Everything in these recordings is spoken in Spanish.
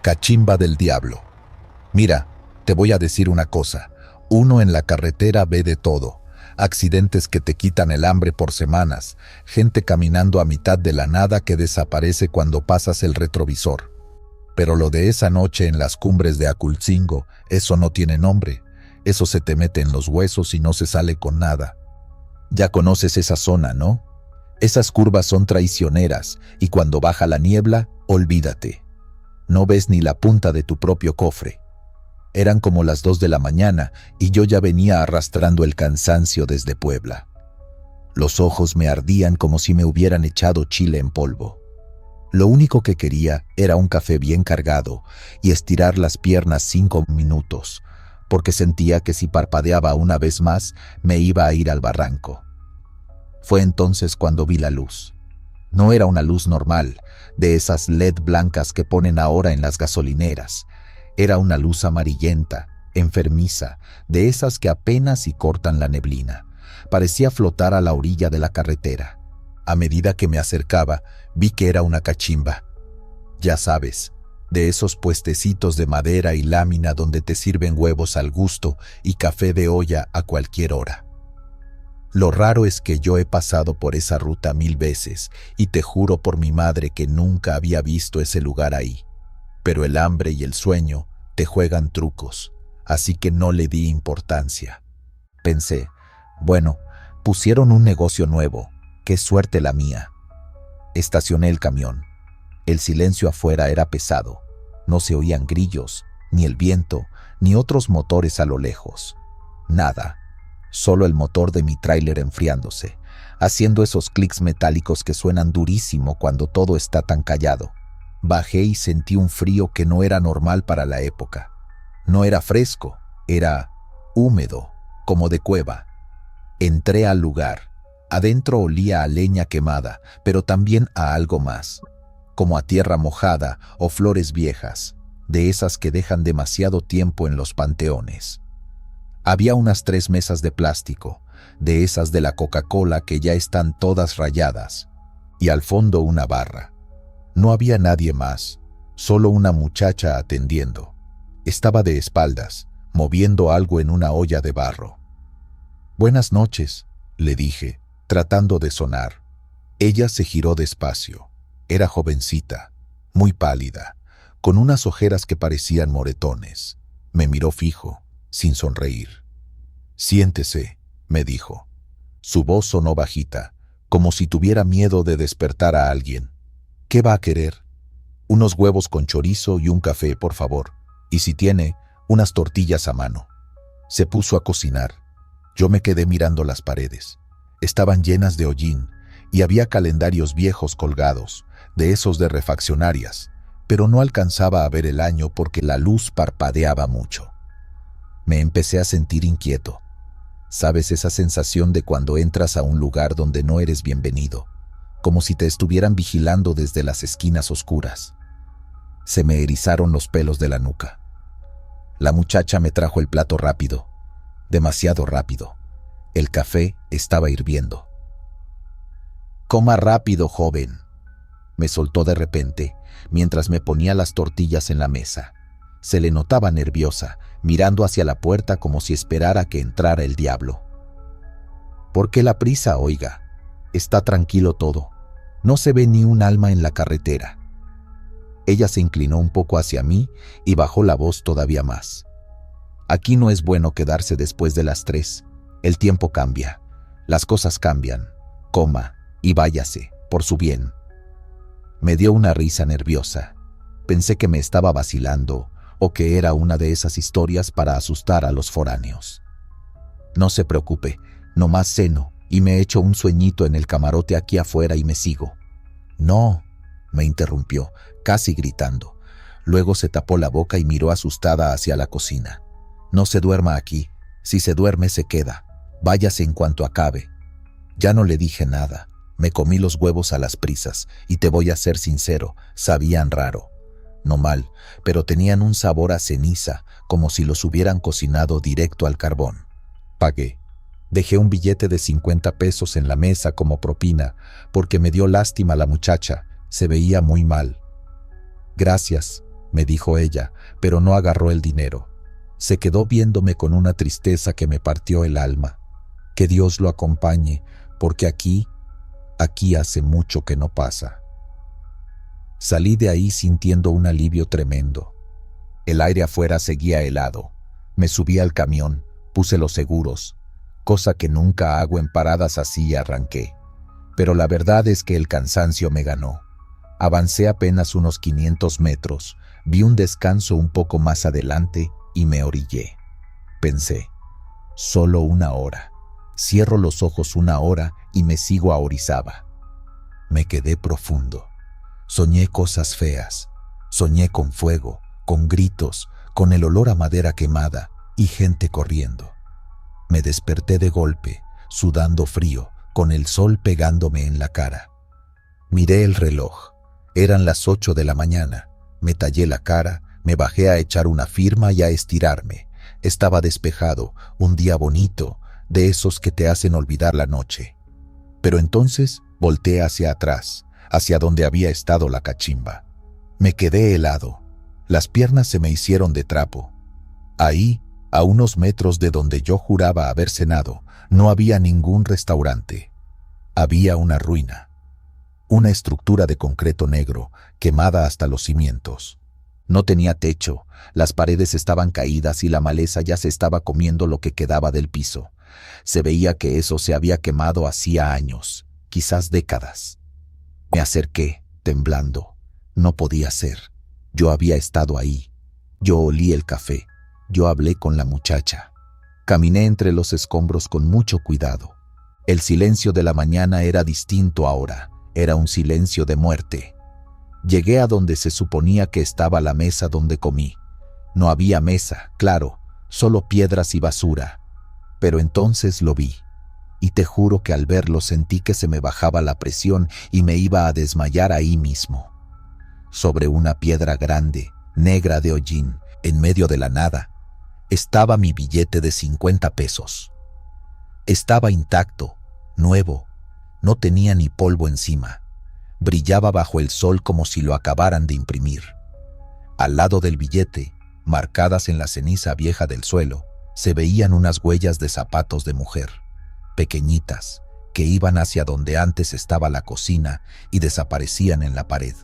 Cachimba del diablo. Mira, te voy a decir una cosa. Uno en la carretera ve de todo. Accidentes que te quitan el hambre por semanas. Gente caminando a mitad de la nada que desaparece cuando pasas el retrovisor. Pero lo de esa noche en las cumbres de Aculcingo, eso no tiene nombre. Eso se te mete en los huesos y no se sale con nada. Ya conoces esa zona, ¿no? Esas curvas son traicioneras y cuando baja la niebla, olvídate. No ves ni la punta de tu propio cofre. Eran como las 2 de la mañana y yo ya venía arrastrando el cansancio desde Puebla. Los ojos me ardían como si me hubieran echado chile en polvo. Lo único que quería era un café bien cargado y estirar las piernas 5 minutos, porque sentía que si parpadeaba una vez más me iba a ir al barranco. Fue entonces cuando vi la luz. No era una luz normal, de esas LED blancas que ponen ahora en las gasolineras. Era una luz amarillenta, enfermiza, de esas que apenas si cortan la neblina. Parecía flotar a la orilla de la carretera. A medida que me acercaba, vi que era una cachimba. Ya sabes, de esos puestecitos de madera y lámina donde te sirven huevos al gusto y café de olla a cualquier hora. Lo raro es que yo he pasado por esa ruta 1000 veces y te juro por mi madre que nunca había visto ese lugar ahí. Pero el hambre y el sueño te juegan trucos, así que no le di importancia. Pensé, bueno, pusieron un negocio nuevo, qué suerte la mía. Estacioné el camión. El silencio afuera era pesado. No se oían grillos, ni el viento, ni otros motores a lo lejos. Nada. Solo el motor de mi tráiler enfriándose, haciendo esos clics metálicos que suenan durísimo cuando todo está tan callado. Bajé y sentí un frío que no era normal para la época. No era fresco, era húmedo, como de cueva. Entré al lugar. Adentro olía a leña quemada, pero también a algo más, como a tierra mojada o flores viejas, de esas que dejan demasiado tiempo en los panteones. Había unas 3 mesas de plástico, de esas de la Coca-Cola que ya están todas rayadas, y al fondo una barra. No había nadie más, solo una muchacha atendiendo. Estaba de espaldas, moviendo algo en una olla de barro. «Buenas noches», le dije, tratando de sonar. Ella se giró despacio. Era jovencita, muy pálida, con unas ojeras que parecían moretones. Me miró fijo, sin sonreír. «Siéntese», me dijo. Su voz sonó bajita, como si tuviera miedo de despertar a alguien. «¿Qué va a querer?» «Unos huevos con chorizo y un café, por favor. Y si tiene, unas tortillas a mano». Se puso a cocinar. Yo me quedé mirando las paredes. Estaban llenas de hollín y había calendarios viejos colgados, de esos de refaccionarias, pero no alcanzaba a ver el año porque la luz parpadeaba mucho. Me empecé a sentir inquieto. ¿Sabes esa sensación de cuando entras a un lugar donde no eres bienvenido? Como si te estuvieran vigilando desde las esquinas oscuras. Se me erizaron los pelos de la nuca. La muchacha me trajo el plato rápido, demasiado rápido. El café estaba hirviendo. «Coma rápido, joven», me soltó de repente, mientras me ponía las tortillas en la mesa. Se le notaba nerviosa, mirando hacia la puerta como si esperara que entrara el diablo. «¿Por qué la prisa, oiga? Está tranquilo todo. No se ve ni un alma en la carretera». Ella se inclinó un poco hacia mí y bajó la voz todavía más. «Aquí no es bueno quedarse después de las 3. El tiempo cambia. Las cosas cambian. Coma y váyase, por su bien». Me dio una risa nerviosa. Pensé que me estaba vacilando o que era una de esas historias para asustar a los foráneos. «No se preocupe, nomás ceno y me echo un sueñito en el camarote aquí afuera y me sigo». «No», me interrumpió, casi gritando. Luego se tapó la boca y miró asustada hacia la cocina. «No se duerma aquí. Si se duerme, se queda. Váyase en cuanto acabe». Ya no le dije nada. Me comí los huevos a las prisas y te voy a ser sincero, sabían raro. No mal, pero tenían un sabor a ceniza, como si los hubieran cocinado directo al carbón. Pagué. Dejé un billete de 50 pesos en la mesa como propina, porque me dio lástima la muchacha, se veía muy mal. «Gracias», me dijo ella, pero no agarró el dinero. Se quedó viéndome con una tristeza que me partió el alma. Que Dios lo acompañe, porque aquí hace mucho que no pasa. Salí de ahí sintiendo un alivio tremendo. El aire afuera seguía helado. Me subí al camión, puse los seguros, cosa que nunca hago en paradas así, y arranqué. Pero la verdad es que el cansancio me ganó. Avancé apenas unos 500 metros, vi un descanso un poco más adelante y me orillé. Pensé, solo 1 hora. Cierro los ojos 1 hora y me sigo a Orizaba. Me quedé profundo. Soñé cosas feas. Soñé con fuego, con gritos, con el olor a madera quemada y gente corriendo. Me desperté de golpe, sudando frío, con el sol pegándome en la cara. Miré el reloj. Eran las 8 de la mañana. Me tallé la cara, me bajé a echar una firma y a estirarme. Estaba despejado, un día bonito, de esos que te hacen olvidar la noche. Pero entonces volteé hacia atrás, hacia donde había estado la cachimba. Me quedé helado. Las piernas se me hicieron de trapo. Ahí, a unos metros de donde yo juraba haber cenado, no había ningún restaurante. Había una ruina. Una estructura de concreto negro, quemada hasta los cimientos. No tenía techo, las paredes estaban caídas y la maleza ya se estaba comiendo lo que quedaba del piso. Se veía que eso se había quemado hacía años, quizás décadas. Me acerqué, temblando. No podía ser. Yo había estado ahí. Yo olí el café. Yo hablé con la muchacha. Caminé entre los escombros con mucho cuidado. El silencio de la mañana era distinto ahora. Era un silencio de muerte. Llegué a donde se suponía que estaba la mesa donde comí. No había mesa, claro, solo piedras y basura. Pero entonces lo vi. Y te juro que al verlo sentí que se me bajaba la presión y me iba a desmayar ahí mismo. Sobre una piedra grande, negra de hollín, en medio de la nada, estaba mi billete de 50 pesos. Estaba intacto, nuevo, no tenía ni polvo encima. Brillaba bajo el sol como si lo acabaran de imprimir. Al lado del billete, marcadas en la ceniza vieja del suelo, se veían unas huellas de zapatos de mujer, pequeñitas, que iban hacia donde antes estaba la cocina y desaparecían en la pared.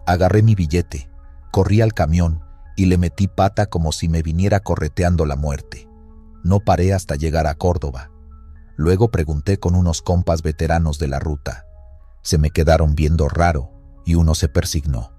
Agarré mi billete, corrí al camión y le metí pata como si me viniera correteando la muerte. No paré hasta llegar a Córdoba. Luego pregunté con unos compas veteranos de la ruta. Se me quedaron viendo raro y uno se persignó.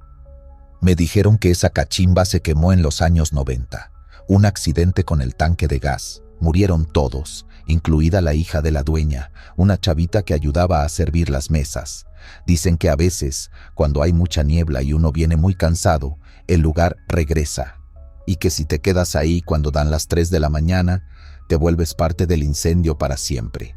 Me dijeron que esa cachimba se quemó en los años 90. Un accidente con el tanque de gas. Murieron todos, incluida la hija de la dueña, una chavita que ayudaba a servir las mesas. Dicen que a veces, cuando hay mucha niebla y uno viene muy cansado, el lugar regresa. Y que si te quedas ahí cuando dan las 3 de la mañana, te vuelves parte del incendio para siempre.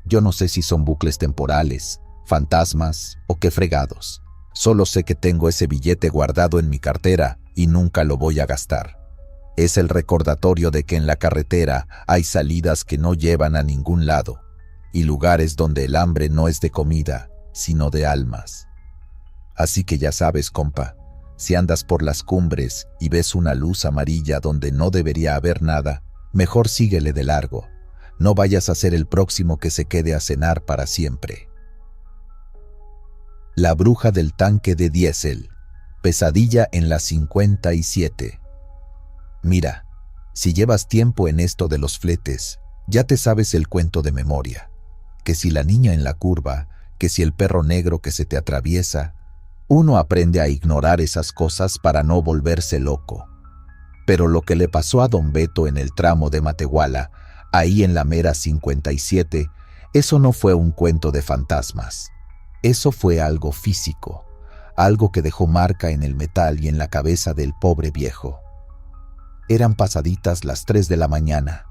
Yo no sé si son bucles temporales, fantasmas o qué fregados. Solo sé que tengo ese billete guardado en mi cartera y nunca lo voy a gastar. Es el recordatorio de que en la carretera hay salidas que no llevan a ningún lado y lugares donde el hambre no es de comida, sino de almas. Así que ya sabes, compa, si andas por las cumbres y ves una luz amarilla donde no debería haber nada, mejor síguele de largo. No vayas a ser el próximo que se quede a cenar para siempre. La bruja del tanque de diésel. Pesadilla en la 57. Mira, si llevas tiempo en esto de los fletes, ya te sabes el cuento de memoria. Que si la niña en la curva, que si el perro negro que se te atraviesa, uno aprende a ignorar esas cosas para no volverse loco. Pero lo que le pasó a don Beto en el tramo de Matehuala, ahí en la mera 57, eso no fue un cuento de fantasmas. Eso fue algo físico, algo que dejó marca en el metal y en la cabeza del pobre viejo. Eran pasaditas las 3 de la mañana,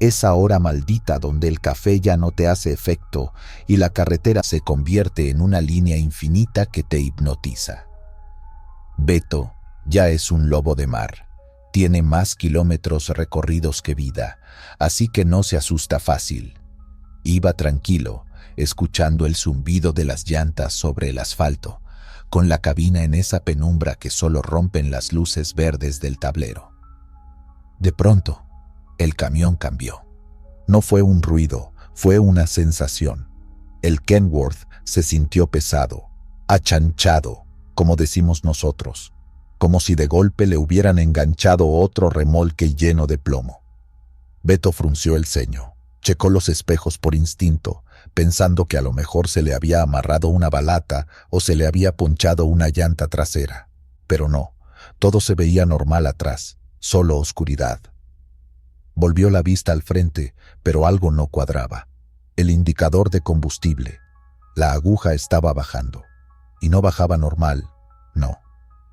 esa hora maldita donde el café ya no te hace efecto y la carretera se convierte en una línea infinita que te hipnotiza. Beto ya es un lobo de mar, tiene más kilómetros recorridos que vida, así que no se asusta fácil. Iba tranquilo, escuchando el zumbido de las llantas sobre el asfalto, con la cabina en esa penumbra que solo rompen las luces verdes del tablero. De pronto, el camión cambió. No fue un ruido, fue una sensación. El Kenworth se sintió pesado, achanchado, como decimos nosotros, como si de golpe le hubieran enganchado otro remolque lleno de plomo. Beto frunció el ceño, checó los espejos por instinto, pensando que a lo mejor se le había amarrado una balata o se le había ponchado una llanta trasera. Pero no, todo se veía normal atrás, solo oscuridad. Volvió la vista al frente, pero algo no cuadraba. El indicador de combustible. La aguja estaba bajando. Y no bajaba normal, no.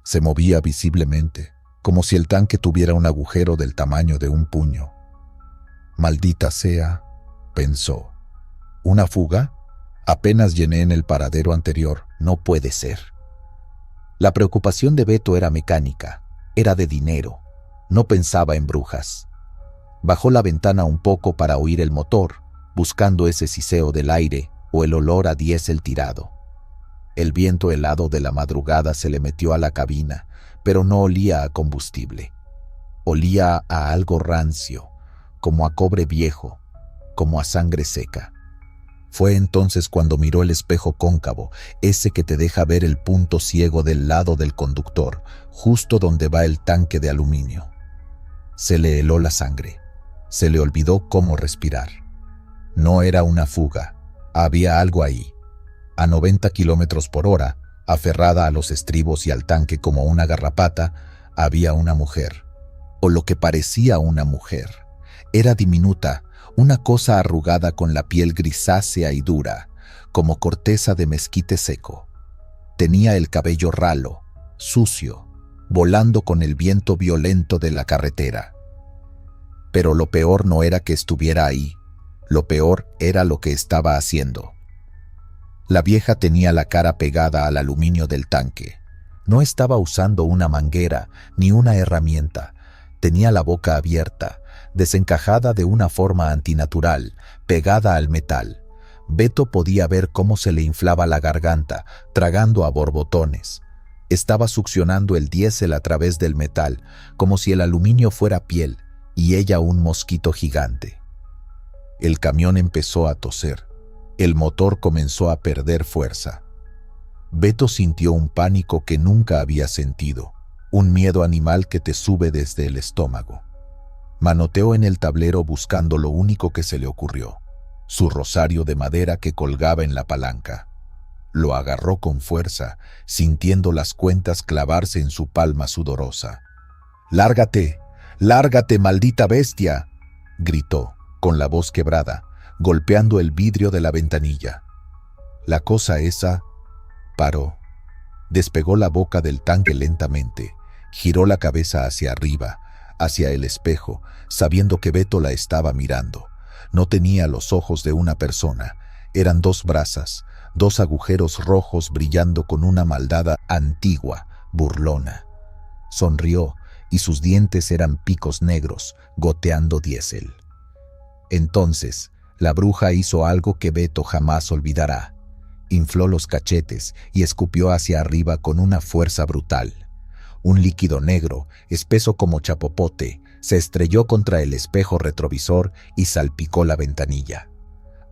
Se movía visiblemente, como si el tanque tuviera un agujero del tamaño de un puño. Maldita sea, pensó. ¿Una fuga? Apenas llené en el paradero anterior, no puede ser. La preocupación de Beto era mecánica, era de dinero, no pensaba en brujas. Bajó la ventana un poco para oír el motor, buscando ese siseo del aire o el olor a diésel tirado. El viento helado de la madrugada se le metió a la cabina, pero no olía a combustible. Olía a algo rancio, como a cobre viejo, como a sangre seca. Fue entonces cuando miró el espejo cóncavo, ese que te deja ver el punto ciego del lado del conductor, justo donde va el tanque de aluminio. Se le heló la sangre. Se le olvidó cómo respirar. No era una fuga. Había algo ahí. A 90 kilómetros por hora, aferrada a los estribos y al tanque como una garrapata, había una mujer. O lo que parecía una mujer. Era diminuta, una cosa arrugada con la piel grisácea y dura, como corteza de mezquite seco. Tenía el cabello ralo, sucio, volando con el viento violento de la carretera. Pero lo peor no era que estuviera ahí, lo peor era lo que estaba haciendo. La vieja tenía la cara pegada al aluminio del tanque. No estaba usando una manguera ni una herramienta. Tenía la boca abierta, desencajada de una forma antinatural, pegada al metal. Beto podía ver cómo se le inflaba la garganta, tragando a borbotones. Estaba succionando el diésel a través del metal, como si el aluminio fuera piel y ella un mosquito gigante. El camión empezó a toser. El motor comenzó a perder fuerza. Beto sintió un pánico que nunca había sentido, un miedo animal que te sube desde el estómago. Manoteó en el tablero buscando lo único que se le ocurrió, su rosario de madera que colgaba en la palanca. Lo agarró con fuerza, sintiendo las cuentas clavarse en su palma sudorosa. «¡Lárgate! ¡Lárgate, maldita bestia!», gritó, con la voz quebrada, golpeando el vidrio de la ventanilla. La cosa esa paró. Despegó la boca del tanque lentamente, giró la cabeza hacia arriba, hacia el espejo, sabiendo que Beto la estaba mirando. No tenía los ojos de una persona, eran dos brasas, dos agujeros rojos brillando con una maldad antigua, burlona. Sonrió y sus dientes eran picos negros, goteando diésel. Entonces, la bruja hizo algo que Beto jamás olvidará. Infló los cachetes y escupió hacia arriba con una fuerza brutal. Un líquido negro, espeso como chapopote, se estrelló contra el espejo retrovisor y salpicó la ventanilla.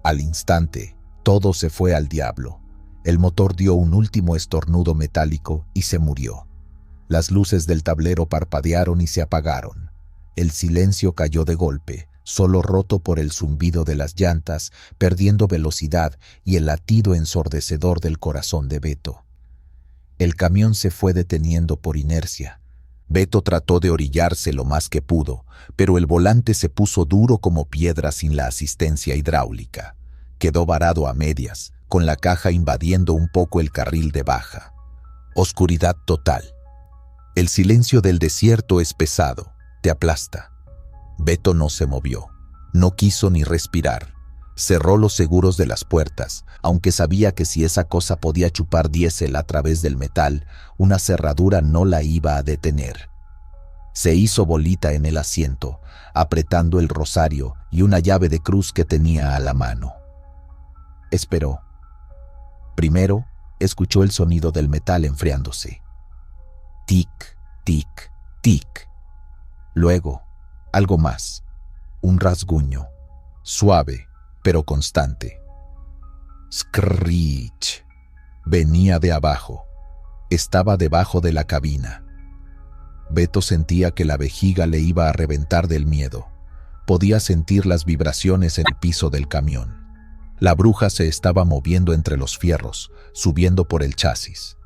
Al instante, todo se fue al diablo. El motor dio un último estornudo metálico y se murió. Las luces del tablero parpadearon y se apagaron. El silencio cayó de golpe, solo roto por el zumbido de las llantas, perdiendo velocidad y el latido ensordecedor del corazón de Beto. El camión se fue deteniendo por inercia. Beto trató de orillarse lo más que pudo, pero el volante se puso duro como piedra sin la asistencia hidráulica. Quedó varado a medias, con la caja invadiendo un poco el carril de baja. Oscuridad total. El silencio del desierto es pesado, te aplasta. Beto no se movió, no quiso ni respirar. Cerró los seguros de las puertas, aunque sabía que si esa cosa podía chupar diésel a través del metal, una cerradura no la iba a detener. Se hizo bolita en el asiento, apretando el rosario y una llave de cruz que tenía a la mano. Esperó. Primero, escuchó el sonido del metal enfriándose. Tic, tic, tic. Luego, algo más. Un rasguño, suave, pero constante. Screech. Venía de abajo. Estaba debajo de la cabina. Beto sentía que la vejiga le iba a reventar del miedo. Podía sentir las vibraciones en el piso del camión. La bruja se estaba moviendo entre los fierros, subiendo por el chasis.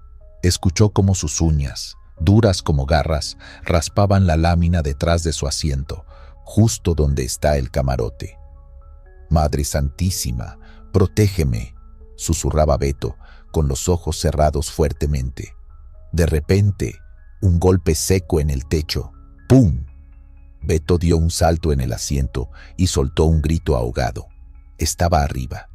Escuchó cómo sus uñas, duras como garras, raspaban la lámina detrás de su asiento, justo donde está el camarote. «Madre Santísima, protégeme», susurraba Beto, con los ojos cerrados fuertemente. De repente, un golpe seco en el techo. ¡Pum! Beto dio un salto en el asiento y soltó un grito ahogado. Estaba arriba.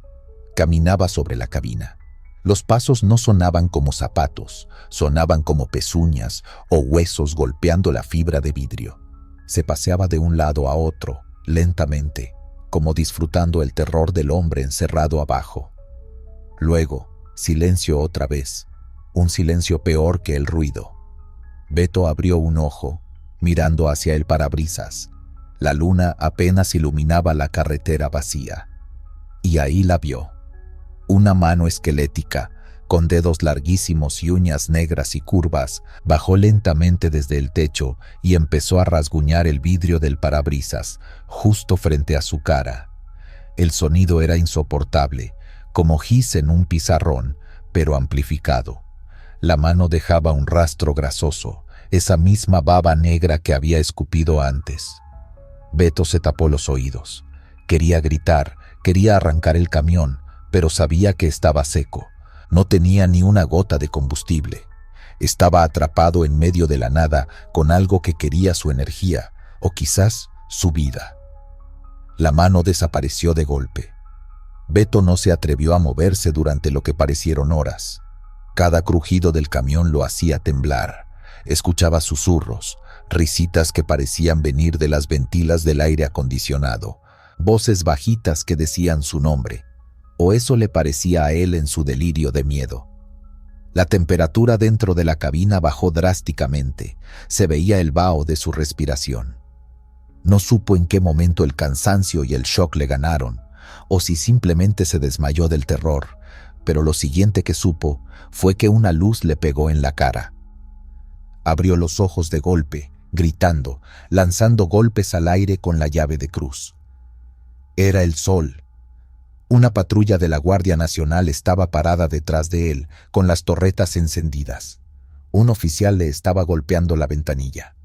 Caminaba sobre la cabina. Los pasos no sonaban como zapatos, sonaban como pezuñas o huesos golpeando la fibra de vidrio. Se paseaba de un lado a otro, lentamente, como disfrutando el terror del hombre encerrado abajo. Luego, silencio otra vez, un silencio peor que el ruido. Beto abrió un ojo, mirando hacia el parabrisas. La luna apenas iluminaba la carretera vacía. Y ahí la vio. Una mano esquelética, con dedos larguísimos y uñas negras y curvas, bajó lentamente desde el techo y empezó a rasguñar el vidrio del parabrisas, justo frente a su cara. El sonido era insoportable, como gis en un pizarrón, pero amplificado. La mano dejaba un rastro grasoso, esa misma baba negra que había escupido antes. Beto se tapó los oídos. Quería gritar, quería arrancar el camión, pero sabía que estaba seco. No tenía ni una gota de combustible. Estaba atrapado en medio de la nada con algo que quería su energía, o quizás su vida. La mano desapareció de golpe. Beto no se atrevió a moverse durante lo que parecieron horas. Cada crujido del camión lo hacía temblar. Escuchaba susurros, risitas que parecían venir de las ventilas del aire acondicionado, voces bajitas que decían su nombre, o eso le parecía a él en su delirio de miedo. La temperatura dentro de la cabina bajó drásticamente, se veía el vaho de su respiración. No supo en qué momento el cansancio y el shock le ganaron, o si simplemente se desmayó del terror, pero lo siguiente que supo fue que una luz le pegó en la cara. Abrió los ojos de golpe, gritando, lanzando golpes al aire con la llave de cruz. Era el sol. Una patrulla de la Guardia Nacional estaba parada detrás de él, con las torretas encendidas. Un oficial le estaba golpeando la ventanilla.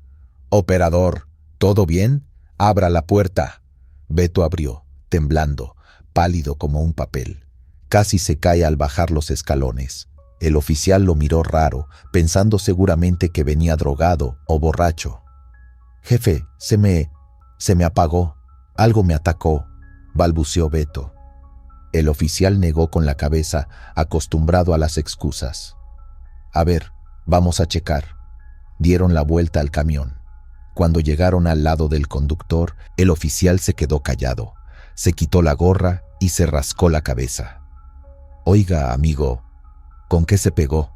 «Operador, ¿todo bien? Abra la puerta». Beto abrió, temblando, pálido como un papel. Casi se cae al bajar los escalones. El oficial lo miró raro, pensando seguramente que venía drogado o borracho. «Jefe, se me apagó. Algo me atacó», balbuceó Beto. El oficial negó con la cabeza, acostumbrado a las excusas. «A ver, vamos a checar». Dieron la vuelta al camión. Cuando llegaron al lado del conductor, el oficial se quedó callado. Se quitó la gorra y se rascó la cabeza. «Oiga, amigo, ¿con qué se pegó?»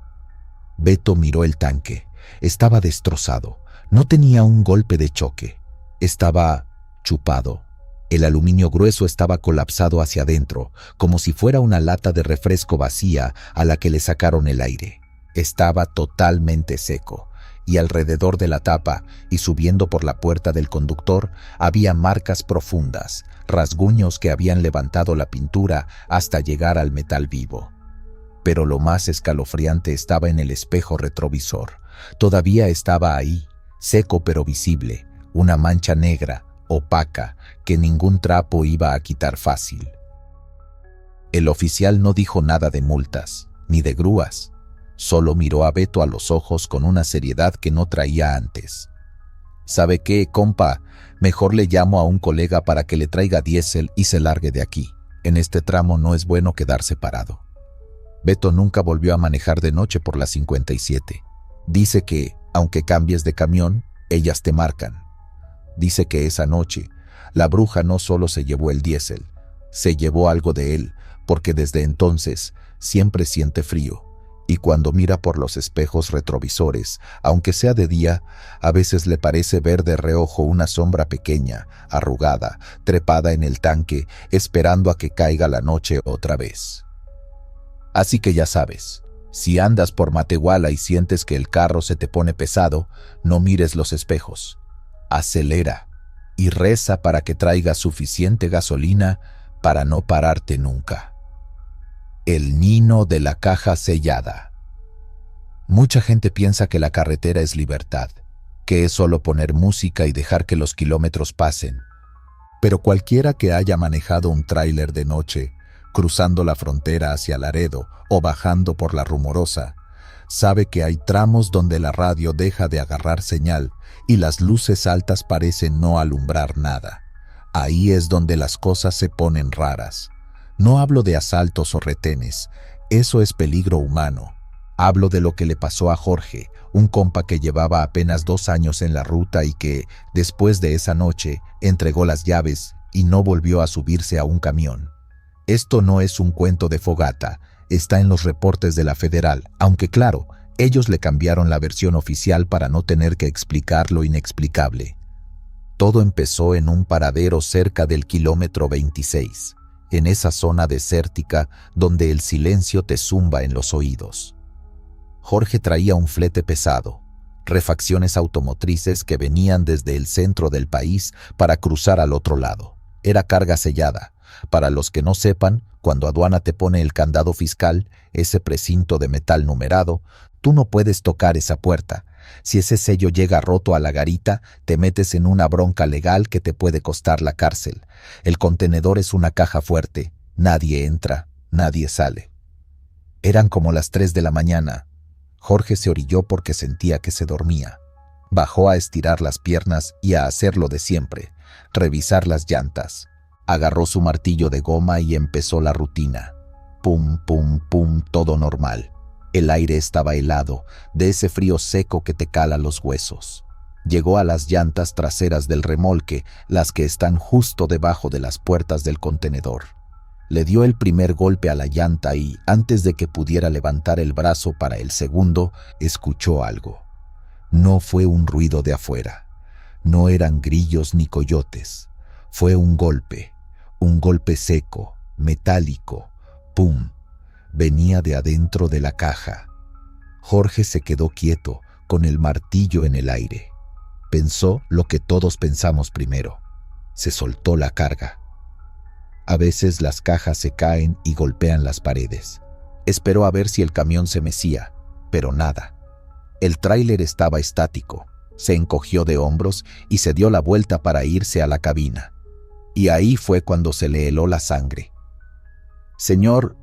Beto miró el tanque. Estaba destrozado. No tenía un golpe de choque. Estaba chupado. El aluminio grueso estaba colapsado hacia adentro, como si fuera una lata de refresco vacía a la que le sacaron el aire. Estaba totalmente seco, y alrededor de la tapa y subiendo por la puerta del conductor había marcas profundas, rasguños que habían levantado la pintura hasta llegar al metal vivo. Pero lo más escalofriante estaba en el espejo retrovisor. Todavía estaba ahí, seco pero visible, una mancha negra, opaca, que ningún trapo iba a quitar fácil. El oficial no dijo nada de multas, ni de grúas. Solo miró a Beto a los ojos con una seriedad que no traía antes. «¿Sabe qué, compa? Mejor le llamo a un colega para que le traiga diésel y se largue de aquí. En este tramo no es bueno quedarse parado». Beto nunca volvió a manejar de noche por la 57. Dice que, aunque cambies de camión, ellas te marcan. Dice que esa noche, la bruja no solo se llevó el diésel, se llevó algo de él, porque desde entonces siempre siente frío, Y cuando mira por los espejos retrovisores, aunque sea de día, a veces le parece ver de reojo una sombra pequeña, arrugada, trepada en el tanque, esperando a que caiga la noche otra vez. Así que ya sabes, si andas por Matehuala y sientes que el carro se te pone pesado, no mires los espejos. Acelera y reza para que traiga suficiente gasolina para no pararte nunca. El Nino de la caja sellada. Mucha gente piensa que la carretera es libertad, que es solo poner música y dejar que los kilómetros pasen. Pero cualquiera que haya manejado un tráiler de noche, cruzando la frontera hacia Laredo o bajando por la Rumorosa, sabe que hay tramos donde la radio deja de agarrar señal y las luces altas parecen no alumbrar nada. Ahí es donde las cosas se ponen raras. No hablo de asaltos o retenes, eso es peligro humano. Hablo de lo que le pasó a Jorge, un compa que llevaba apenas 2 años en la ruta y que, después de esa noche, entregó las llaves y no volvió a subirse a un camión. Esto no es un cuento de fogata, está en los reportes de la Federal, aunque claro, ellos le cambiaron la versión oficial para no tener que explicar lo inexplicable. Todo empezó en un paradero cerca del kilómetro 26. En esa zona desértica donde el silencio te zumba en los oídos. Jorge traía un flete pesado, refacciones automotrices que venían desde el centro del país para cruzar al otro lado. Era carga sellada. Para los que no sepan, cuando aduana te pone el candado fiscal, ese precinto de metal numerado, tú no puedes tocar esa puerta. Si ese sello llega roto a la garita, te metes en una bronca legal que te puede costar la cárcel. El contenedor es una caja fuerte. Nadie entra, nadie sale. Eran como las 3 de la mañana. Jorge se orilló porque sentía que se dormía. Bajó a estirar las piernas y a hacer lo de siempre, revisar las llantas. Agarró su martillo de goma y empezó la rutina. Pum, pum, pum, todo normal. El aire estaba helado, de ese frío seco que te cala los huesos. Llegó a las llantas traseras del remolque, las que están justo debajo de las puertas del contenedor. Le dio el primer golpe a la llanta y, antes de que pudiera levantar el brazo para el segundo, escuchó algo. No fue un ruido de afuera. No eran grillos ni coyotes. Fue un golpe seco, metálico. ¡Pum! Venía de adentro de la caja. Jorge se quedó quieto, con el martillo en el aire. Pensó lo que todos pensamos primero. Se soltó la carga. A veces las cajas se caen y golpean las paredes. Esperó a ver si el camión se mecía, pero nada. El tráiler estaba estático. Se encogió de hombros y se dio la vuelta para irse a la cabina. Y ahí fue cuando se le heló la sangre. «Señor»,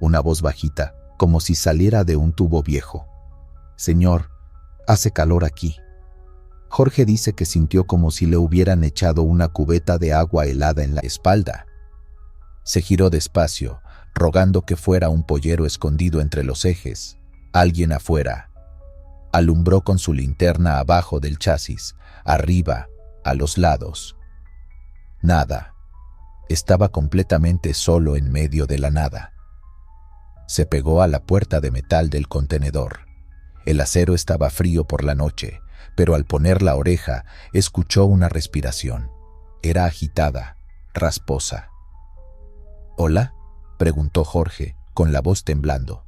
una voz bajita, como si saliera de un tubo viejo. «Señor, hace calor aquí». Jorge dice que sintió como si le hubieran echado una cubeta de agua helada en la espalda. Se giró despacio, rogando que fuera un pollero escondido entre los ejes, alguien afuera. Alumbró con su linterna abajo del chasis, arriba, a los lados. Nada. Estaba completamente solo en medio de la nada. Se pegó a la puerta de metal del contenedor. El acero estaba frío por la noche, pero al poner la oreja, escuchó una respiración. Era agitada, rasposa. «¿Hola?», preguntó Jorge, con la voz temblando.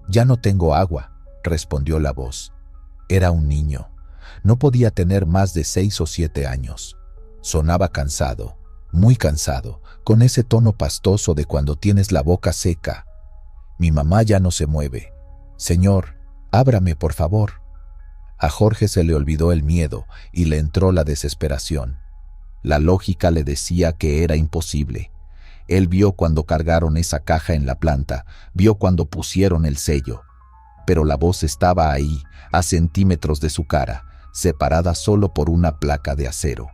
«Ya no tengo agua», respondió la voz. Era un niño. No podía tener más de 6 o 7 años. Sonaba cansado, muy cansado, con ese tono pastoso de cuando tienes la boca seca. «Mi mamá ya no se mueve. Señor, ábrame, por favor». A Jorge se le olvidó el miedo y le entró la desesperación. La lógica le decía que era imposible. Él vio cuando cargaron esa caja en la planta, vio cuando pusieron el sello. Pero la voz estaba ahí, a centímetros de su cara, separada solo por una placa de acero.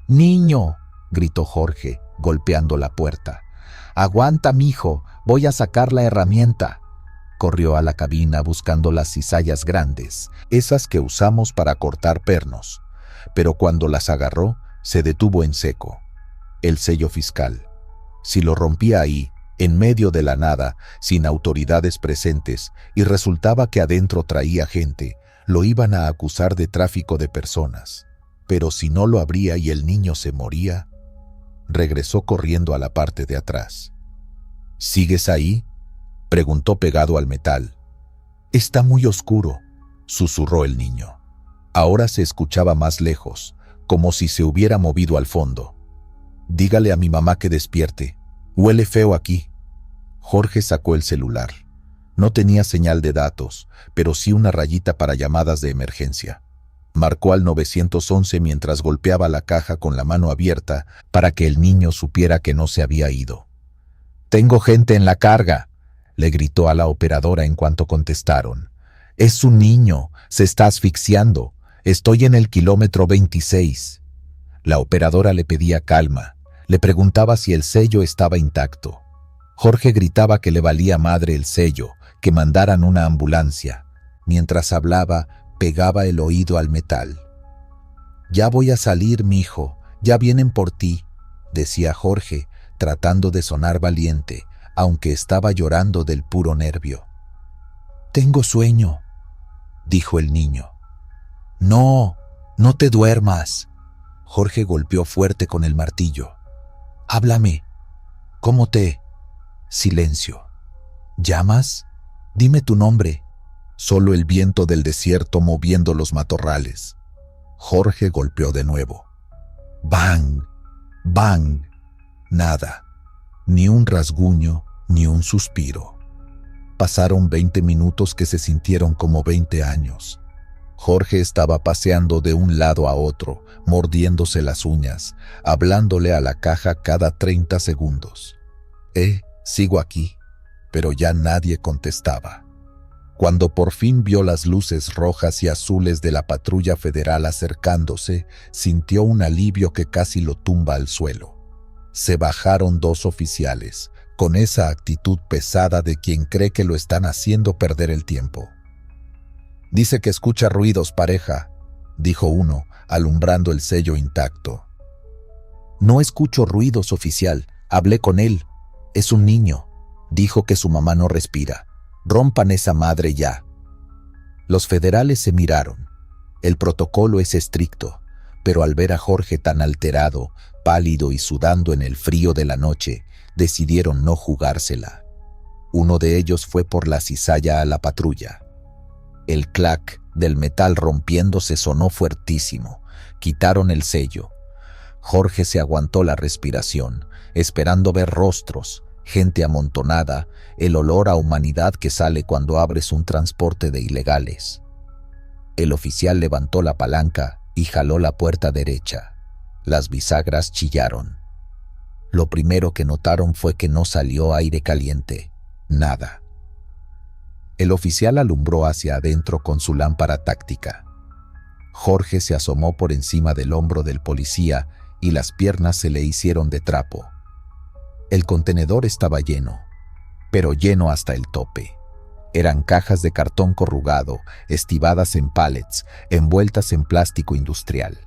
«¡Niño!», gritó Jorge, golpeando la puerta. «¡Aguanta, mijo! Voy a sacar la herramienta». Corrió a la cabina buscando las cizallas grandes, esas que usamos para cortar pernos. Pero cuando las agarró, se detuvo en seco. El sello fiscal. Si lo rompía ahí, en medio de la nada, sin autoridades presentes, y resultaba que adentro traía gente, lo iban a acusar de tráfico de personas. Pero si no lo abría y el niño se moría, regresó corriendo a la parte de atrás. ¿Sigues ahí?, preguntó pegado al metal. Está muy oscuro, susurró el niño. Ahora se escuchaba más lejos, como si se hubiera movido al fondo. Dígale a mi mamá que despierte. Huele feo aquí. Jorge sacó el celular. No tenía señal de datos, pero sí una rayita para llamadas de emergencia. Marcó al 911 mientras golpeaba la caja con la mano abierta para que el niño supiera que no se había ido. «Tengo gente en la carga», le gritó a la operadora en cuanto contestaron. «Es un niño, se está asfixiando. Estoy en el kilómetro 26». La operadora le pedía calma, le preguntaba si el sello estaba intacto. Jorge gritaba que le valía madre el sello, que mandaran una ambulancia. Mientras hablaba, pegaba el oído al metal. «Ya voy a salir, mijo, ya vienen por ti», decía Jorge, tratando de sonar valiente, aunque estaba llorando del puro nervio. «Tengo sueño», dijo el niño. «No, no te duermas». Jorge golpeó fuerte con el martillo. «Háblame. ¿Cómo te...?» Silencio. «¿Llamas? Dime tu nombre». Solo el viento del desierto moviendo los matorrales. Jorge golpeó de nuevo. Bang, bang, nada. Ni un rasguño, ni un suspiro. Pasaron 20 minutos que se sintieron como 20 años. Jorge estaba paseando de un lado a otro, mordiéndose las uñas, hablándole a la caja cada 30 segundos. Sigo aquí, pero ya nadie contestaba. Cuando por fin vio las luces rojas y azules de la patrulla federal acercándose, sintió un alivio que casi lo tumba al suelo. Se bajaron 2 oficiales, con esa actitud pesada de quien cree que lo están haciendo perder el tiempo. «Dice que escucha ruidos, pareja», dijo uno, alumbrando el sello intacto. «No escucho ruidos, oficial. Hablé con él. Es un niño. Dijo que su mamá no respira. Rompan esa madre ya». Los federales se miraron. El protocolo es estricto, pero al ver a Jorge tan alterado, pálido y sudando en el frío de la noche, decidieron no jugársela. Uno de ellos fue por la cizalla a la patrulla. El clac del metal rompiéndose sonó fuertísimo. Quitaron el sello. Jorge se aguantó la respiración, esperando ver rostros, gente amontonada, el olor a humanidad que sale cuando abres un transporte de ilegales. El oficial levantó la palanca y jaló la puerta derecha. Las bisagras chillaron. Lo primero que notaron fue que no salió aire caliente. Nada. El oficial alumbró hacia adentro con su lámpara táctica. Jorge se asomó por encima del hombro del policía y las piernas se le hicieron de trapo. El contenedor estaba lleno, pero lleno hasta el tope. Eran cajas de cartón corrugado, estivadas en pallets, envueltas en plástico industrial.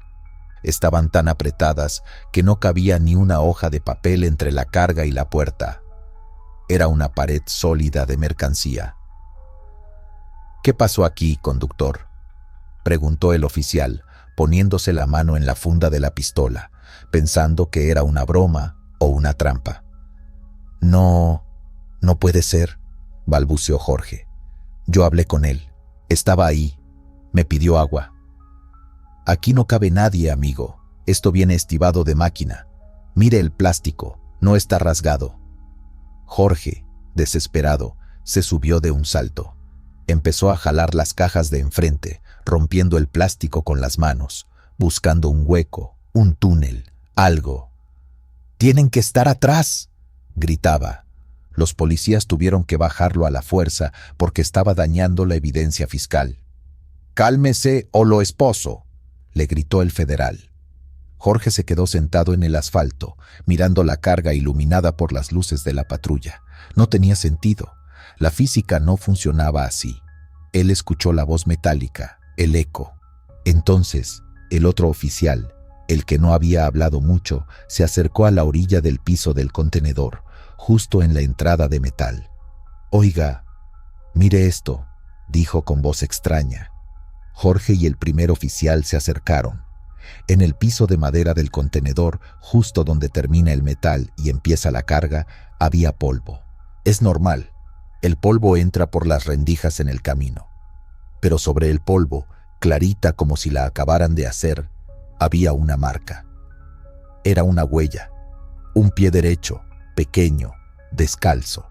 Estaban tan apretadas que no cabía ni una hoja de papel entre la carga y la puerta. Era una pared sólida de mercancía. «¿Qué pasó aquí, conductor?», preguntó el oficial, poniéndose la mano en la funda de la pistola, pensando que era una broma o una trampa. No puede ser», balbuceó Jorge. «Yo hablé con él. Estaba ahí. Me pidió agua». «Aquí no cabe nadie, amigo. Esto viene estibado de máquina. Mire el plástico. No está rasgado». Jorge, desesperado, se subió de un salto. Empezó a jalar las cajas de enfrente, rompiendo el plástico con las manos, buscando un hueco, un túnel, algo. «¡Tienen que estar atrás!», gritaba. Los policías tuvieron que bajarlo a la fuerza porque estaba dañando la evidencia fiscal. «¡Cálmese o lo esposo!», le gritó el federal. Jorge se quedó sentado en el asfalto, mirando la carga iluminada por las luces de la patrulla. No tenía sentido. La física no funcionaba así. Él escuchó la voz metálica, el eco. Entonces, el otro oficial, el que no había hablado mucho, se acercó a la orilla del piso del contenedor, justo en la entrada de metal. «Oiga, mire esto», dijo con voz extraña. Jorge y el primer oficial se acercaron. En el piso de madera del contenedor, justo donde termina el metal y empieza la carga, había polvo. Es normal, el polvo entra por las rendijas en el camino. Pero sobre el polvo, clarita como si la acabaran de hacer, había una marca. Era una huella, un pie derecho, pequeño, descalzo.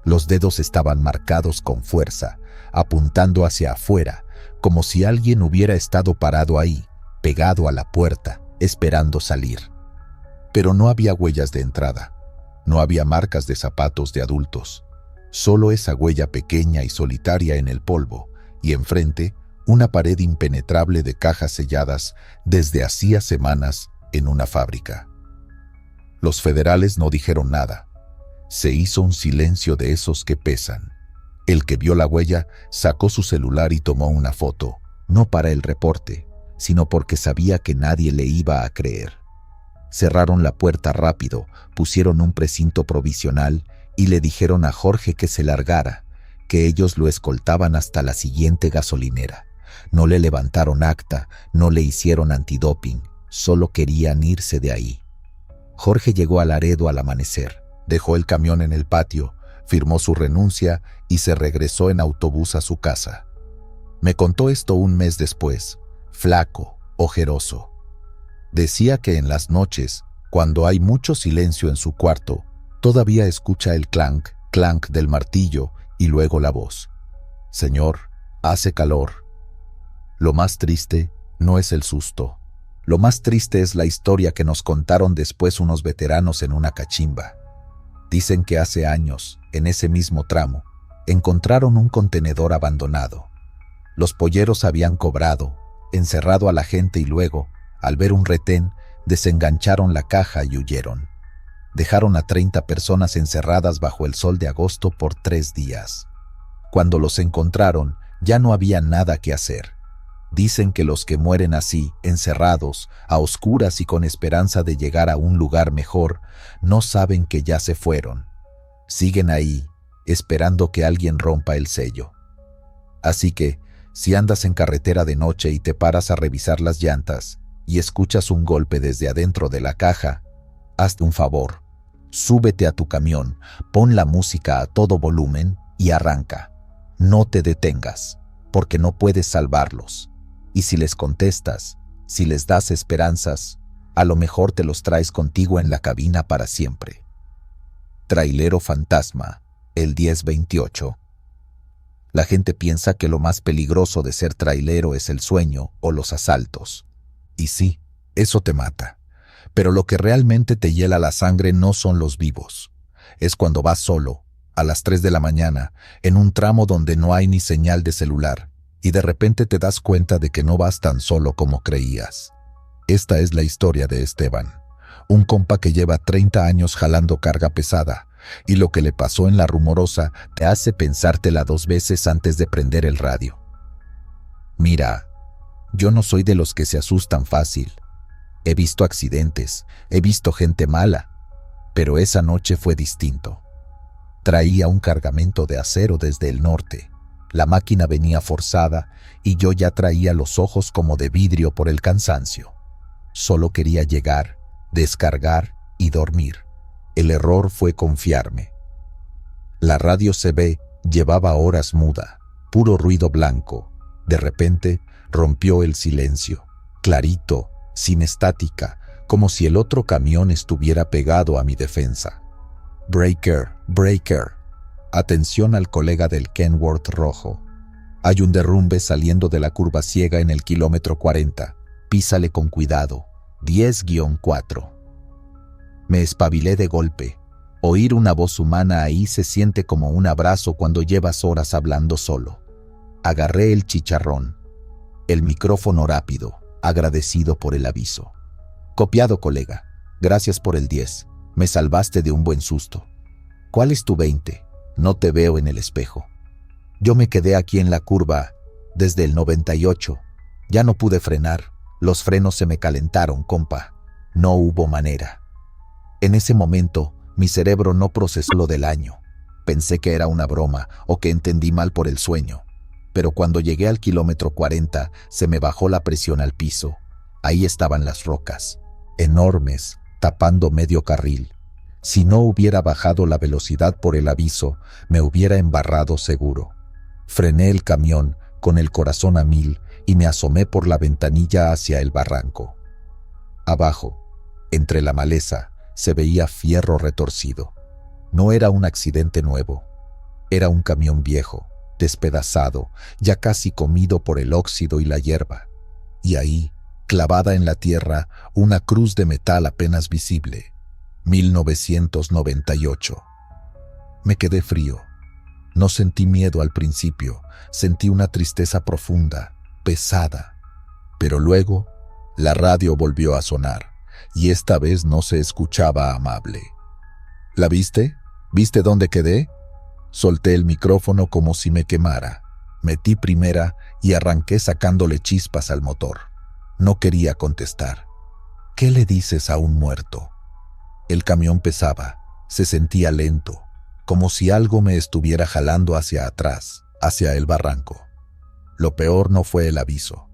Los dedos estaban marcados con fuerza, apuntando hacia afuera, como si alguien hubiera estado parado ahí, pegado a la puerta, esperando salir. Pero no había huellas de entrada, no había marcas de zapatos de adultos, solo esa huella pequeña y solitaria en el polvo, y enfrente, una pared impenetrable de cajas selladas desde hacía semanas en una fábrica. Los federales no dijeron nada. Se hizo un silencio de esos que pesan. El que vio la huella sacó su celular y tomó una foto, no para el reporte, sino porque sabía que nadie le iba a creer. Cerraron la puerta rápido, pusieron un precinto provisional y le dijeron a Jorge que se largara, que ellos lo escoltaban hasta la siguiente gasolinera. No le levantaron acta, no le hicieron antidoping, solo querían irse de ahí. Jorge llegó a Laredo al amanecer, dejó el camión en el patio, firmó su renuncia y se regresó en autobús a su casa. Me contó esto un mes después, flaco, ojeroso. Decía que en las noches, cuando hay mucho silencio en su cuarto, todavía escucha el clank, clank del martillo y luego la voz. «Señor, hace calor». Lo más triste no es el susto. Lo más triste es la historia que nos contaron después unos veteranos en una cachimba. Dicen que hace años, en ese mismo tramo, encontraron un contenedor abandonado. Los polleros habían cobrado, encerrado a la gente y luego, al ver un retén, desengancharon la caja y huyeron. Dejaron a 30 personas encerradas bajo el sol de agosto por 3 días. Cuando los encontraron, ya no había nada que hacer. Dicen que los que mueren así, encerrados, a oscuras y con esperanza de llegar a un lugar mejor, no saben que ya se fueron. Siguen ahí, esperando que alguien rompa el sello. Así que, si andas en carretera de noche y te paras a revisar las llantas y escuchas un golpe desde adentro de la caja, hazte un favor. Súbete a tu camión, pon la música a todo volumen y arranca. No te detengas, porque no puedes salvarlos. Y si les contestas, si les das esperanzas, a lo mejor te los traes contigo en la cabina para siempre. Trailero fantasma, el 1028. La gente piensa que lo más peligroso de ser trailero es el sueño o los asaltos. Y sí, eso te mata. Pero lo que realmente te hiela la sangre no son los vivos. Es cuando vas solo, a las 3 de la mañana, en un tramo donde no hay ni señal de celular, y de repente te das cuenta de que no vas tan solo como creías. Esta es la historia de Esteban, un compa que lleva 30 años jalando carga pesada, y lo que le pasó en La Rumorosa te hace pensártela 2 veces antes de prender el radio. Mira, yo no soy de los que se asustan fácil. He visto accidentes, he visto gente mala, pero esa noche fue distinto. Traía un cargamento de acero desde el norte. La máquina venía forzada y yo ya traía los ojos como de vidrio por el cansancio. Solo quería llegar, descargar y dormir. El error fue confiarme. La radio CB llevaba horas muda, puro ruido blanco. De repente rompió el silencio, clarito, sin estática, como si el otro camión estuviera pegado a mi defensa. Breaker, breaker. Atención al colega del Kenworth rojo. Hay un derrumbe saliendo de la curva ciega en el kilómetro 40. Písale con cuidado. 10-4. Me espabilé de golpe. Oír una voz humana ahí se siente como un abrazo cuando llevas horas hablando solo. Agarré el chicharrón. El micrófono rápido, agradecido por el aviso. Copiado, colega. Gracias por el 10. Me salvaste de un buen susto. ¿Cuál es tu 20? No te veo en el espejo. Yo me quedé aquí en la curva desde el 98. Ya no pude frenar. Los frenos se me calentaron, compa. No hubo manera. En ese momento Mi cerebro no procesó lo del año. Pensé que era una broma o que entendí mal por el sueño. Pero cuando llegué al kilómetro 40, se me bajó la presión al piso. Ahí estaban las rocas, enormes, tapando medio carril. Si no hubiera bajado la velocidad por el aviso, me hubiera embarrado seguro. Frené el camión con el corazón a 1000 y me asomé por la ventanilla hacia el barranco. Abajo, entre la maleza, se veía fierro retorcido. No era un accidente nuevo. Era un camión viejo, despedazado, ya casi comido por el óxido y la hierba. Y ahí, clavada en la tierra, una cruz de metal apenas visible. 1998. Me quedé frío. No sentí miedo al principio, sentí una tristeza profunda, pesada. Pero luego, la radio volvió a sonar, y esta vez no se escuchaba amable. ¿La viste? ¿Viste dónde quedé? Solté el micrófono como si me quemara. Metí primera y arranqué sacándole chispas al motor. No quería contestar. ¿Qué le dices a un muerto? El camión pesaba, se sentía lento, como si algo me estuviera jalando hacia atrás, hacia el barranco. Lo peor no fue el aviso,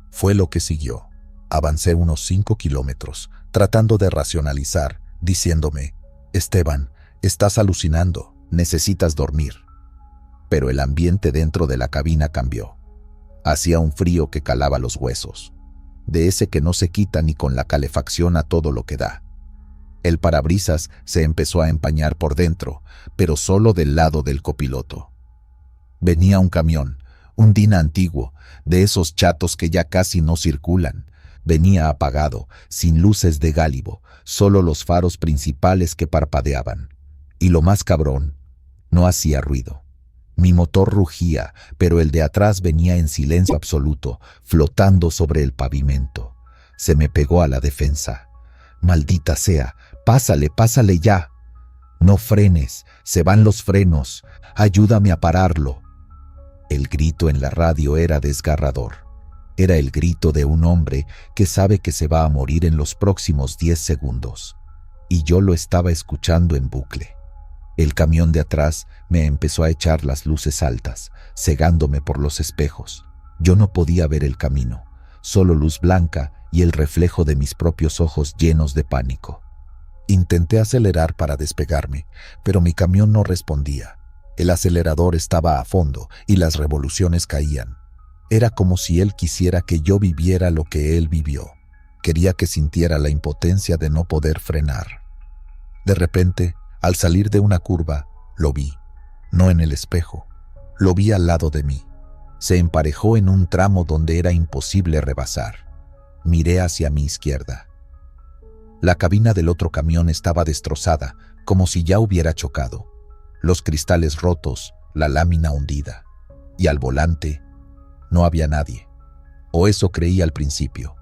fue lo que siguió. Avancé unos 5 kilómetros, tratando de racionalizar, diciéndome, Esteban, estás alucinando, necesitas dormir. Pero el ambiente dentro de la cabina cambió. Hacía un frío que calaba los huesos, de ese que no se quita ni con la calefacción a todo lo que da. El parabrisas se empezó a empañar por dentro, pero solo del lado del copiloto. Venía un camión, un Dina antiguo, de esos chatos que ya casi no circulan. Venía apagado, sin luces de gálibo, solo los faros principales que parpadeaban. Y lo más cabrón, no hacía ruido. Mi motor rugía, pero el de atrás venía en silencio absoluto, flotando sobre el pavimento. Se me pegó a la defensa. Maldita sea, pásale ya. No frenes, se van los frenos, ayúdame a pararlo. El grito en la radio era desgarrador. Era el grito de un hombre que sabe que se va a morir en los próximos 10 segundos. Y yo lo estaba escuchando en bucle. El camión de atrás me empezó a echar las luces altas, cegándome por los espejos. Yo no podía ver el camino, solo luz blanca y el reflejo de mis propios ojos llenos de pánico. Intenté acelerar para despegarme, pero mi camión no respondía. El acelerador estaba a fondo y las revoluciones caían. Era como si él quisiera que yo viviera lo que él vivió. Quería que sintiera la impotencia de no poder frenar. De repente, al salir de una curva, lo vi. No en el espejo. Lo vi al lado de mí. Se emparejó en un tramo donde era imposible rebasar. Miré hacia mi izquierda. La cabina del otro camión estaba destrozada, como si ya hubiera chocado. Los cristales rotos, la lámina hundida. Y al volante, no había nadie. O eso creí al principio.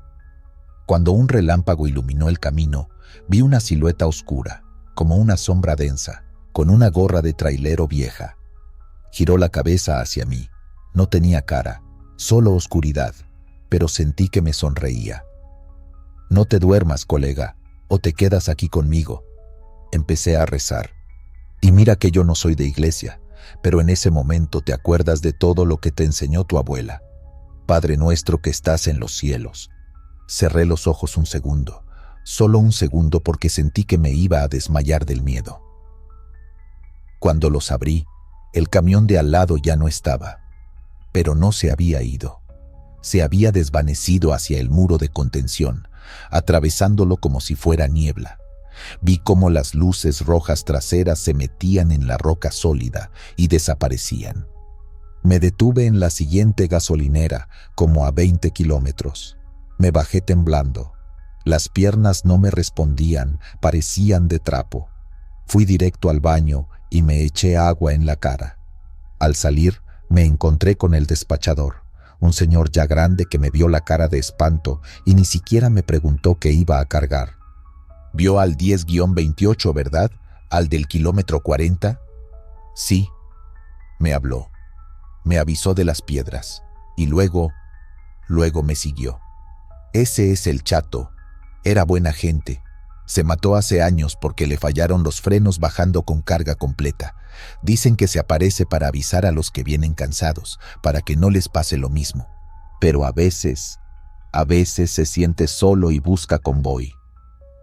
Cuando un relámpago iluminó el camino, vi una silueta oscura, como una sombra densa, con una gorra de trailero vieja. Giró la cabeza hacia mí. No tenía cara, solo oscuridad, pero sentí que me sonreía. No te duermas, colega, o te quedas aquí conmigo. Empecé a rezar. Y mira que yo no soy de iglesia, pero en ese momento te acuerdas de todo lo que te enseñó tu abuela. Padre nuestro que estás en los cielos. Cerré los ojos un segundo, solo un segundo porque sentí que me iba a desmayar del miedo. Cuando los abrí, el camión de al lado ya no estaba, pero no se había ido. Se había desvanecido hacia el muro de contención, atravesándolo como si fuera niebla. Vi cómo las luces rojas traseras se metían en la roca sólida y desaparecían. Me detuve en la siguiente gasolinera, como a 20 kilómetros. Me bajé temblando. Las piernas no me respondían, parecían de trapo. Fui directo al baño y me eché agua en la cara. Al salir, me encontré con el despachador, un señor ya grande que me vio la cara de espanto y ni siquiera me preguntó qué iba a cargar. ¿Vio al 10-28, verdad? ¿Al del kilómetro 40? Sí, me habló. Me avisó de las piedras y luego me siguió. Ese es el chato. Era buena gente. Se mató hace años porque le fallaron los frenos bajando con carga completa. Dicen que se aparece para avisar a los que vienen cansados, para que no les pase lo mismo. Pero a veces se siente solo y busca convoy.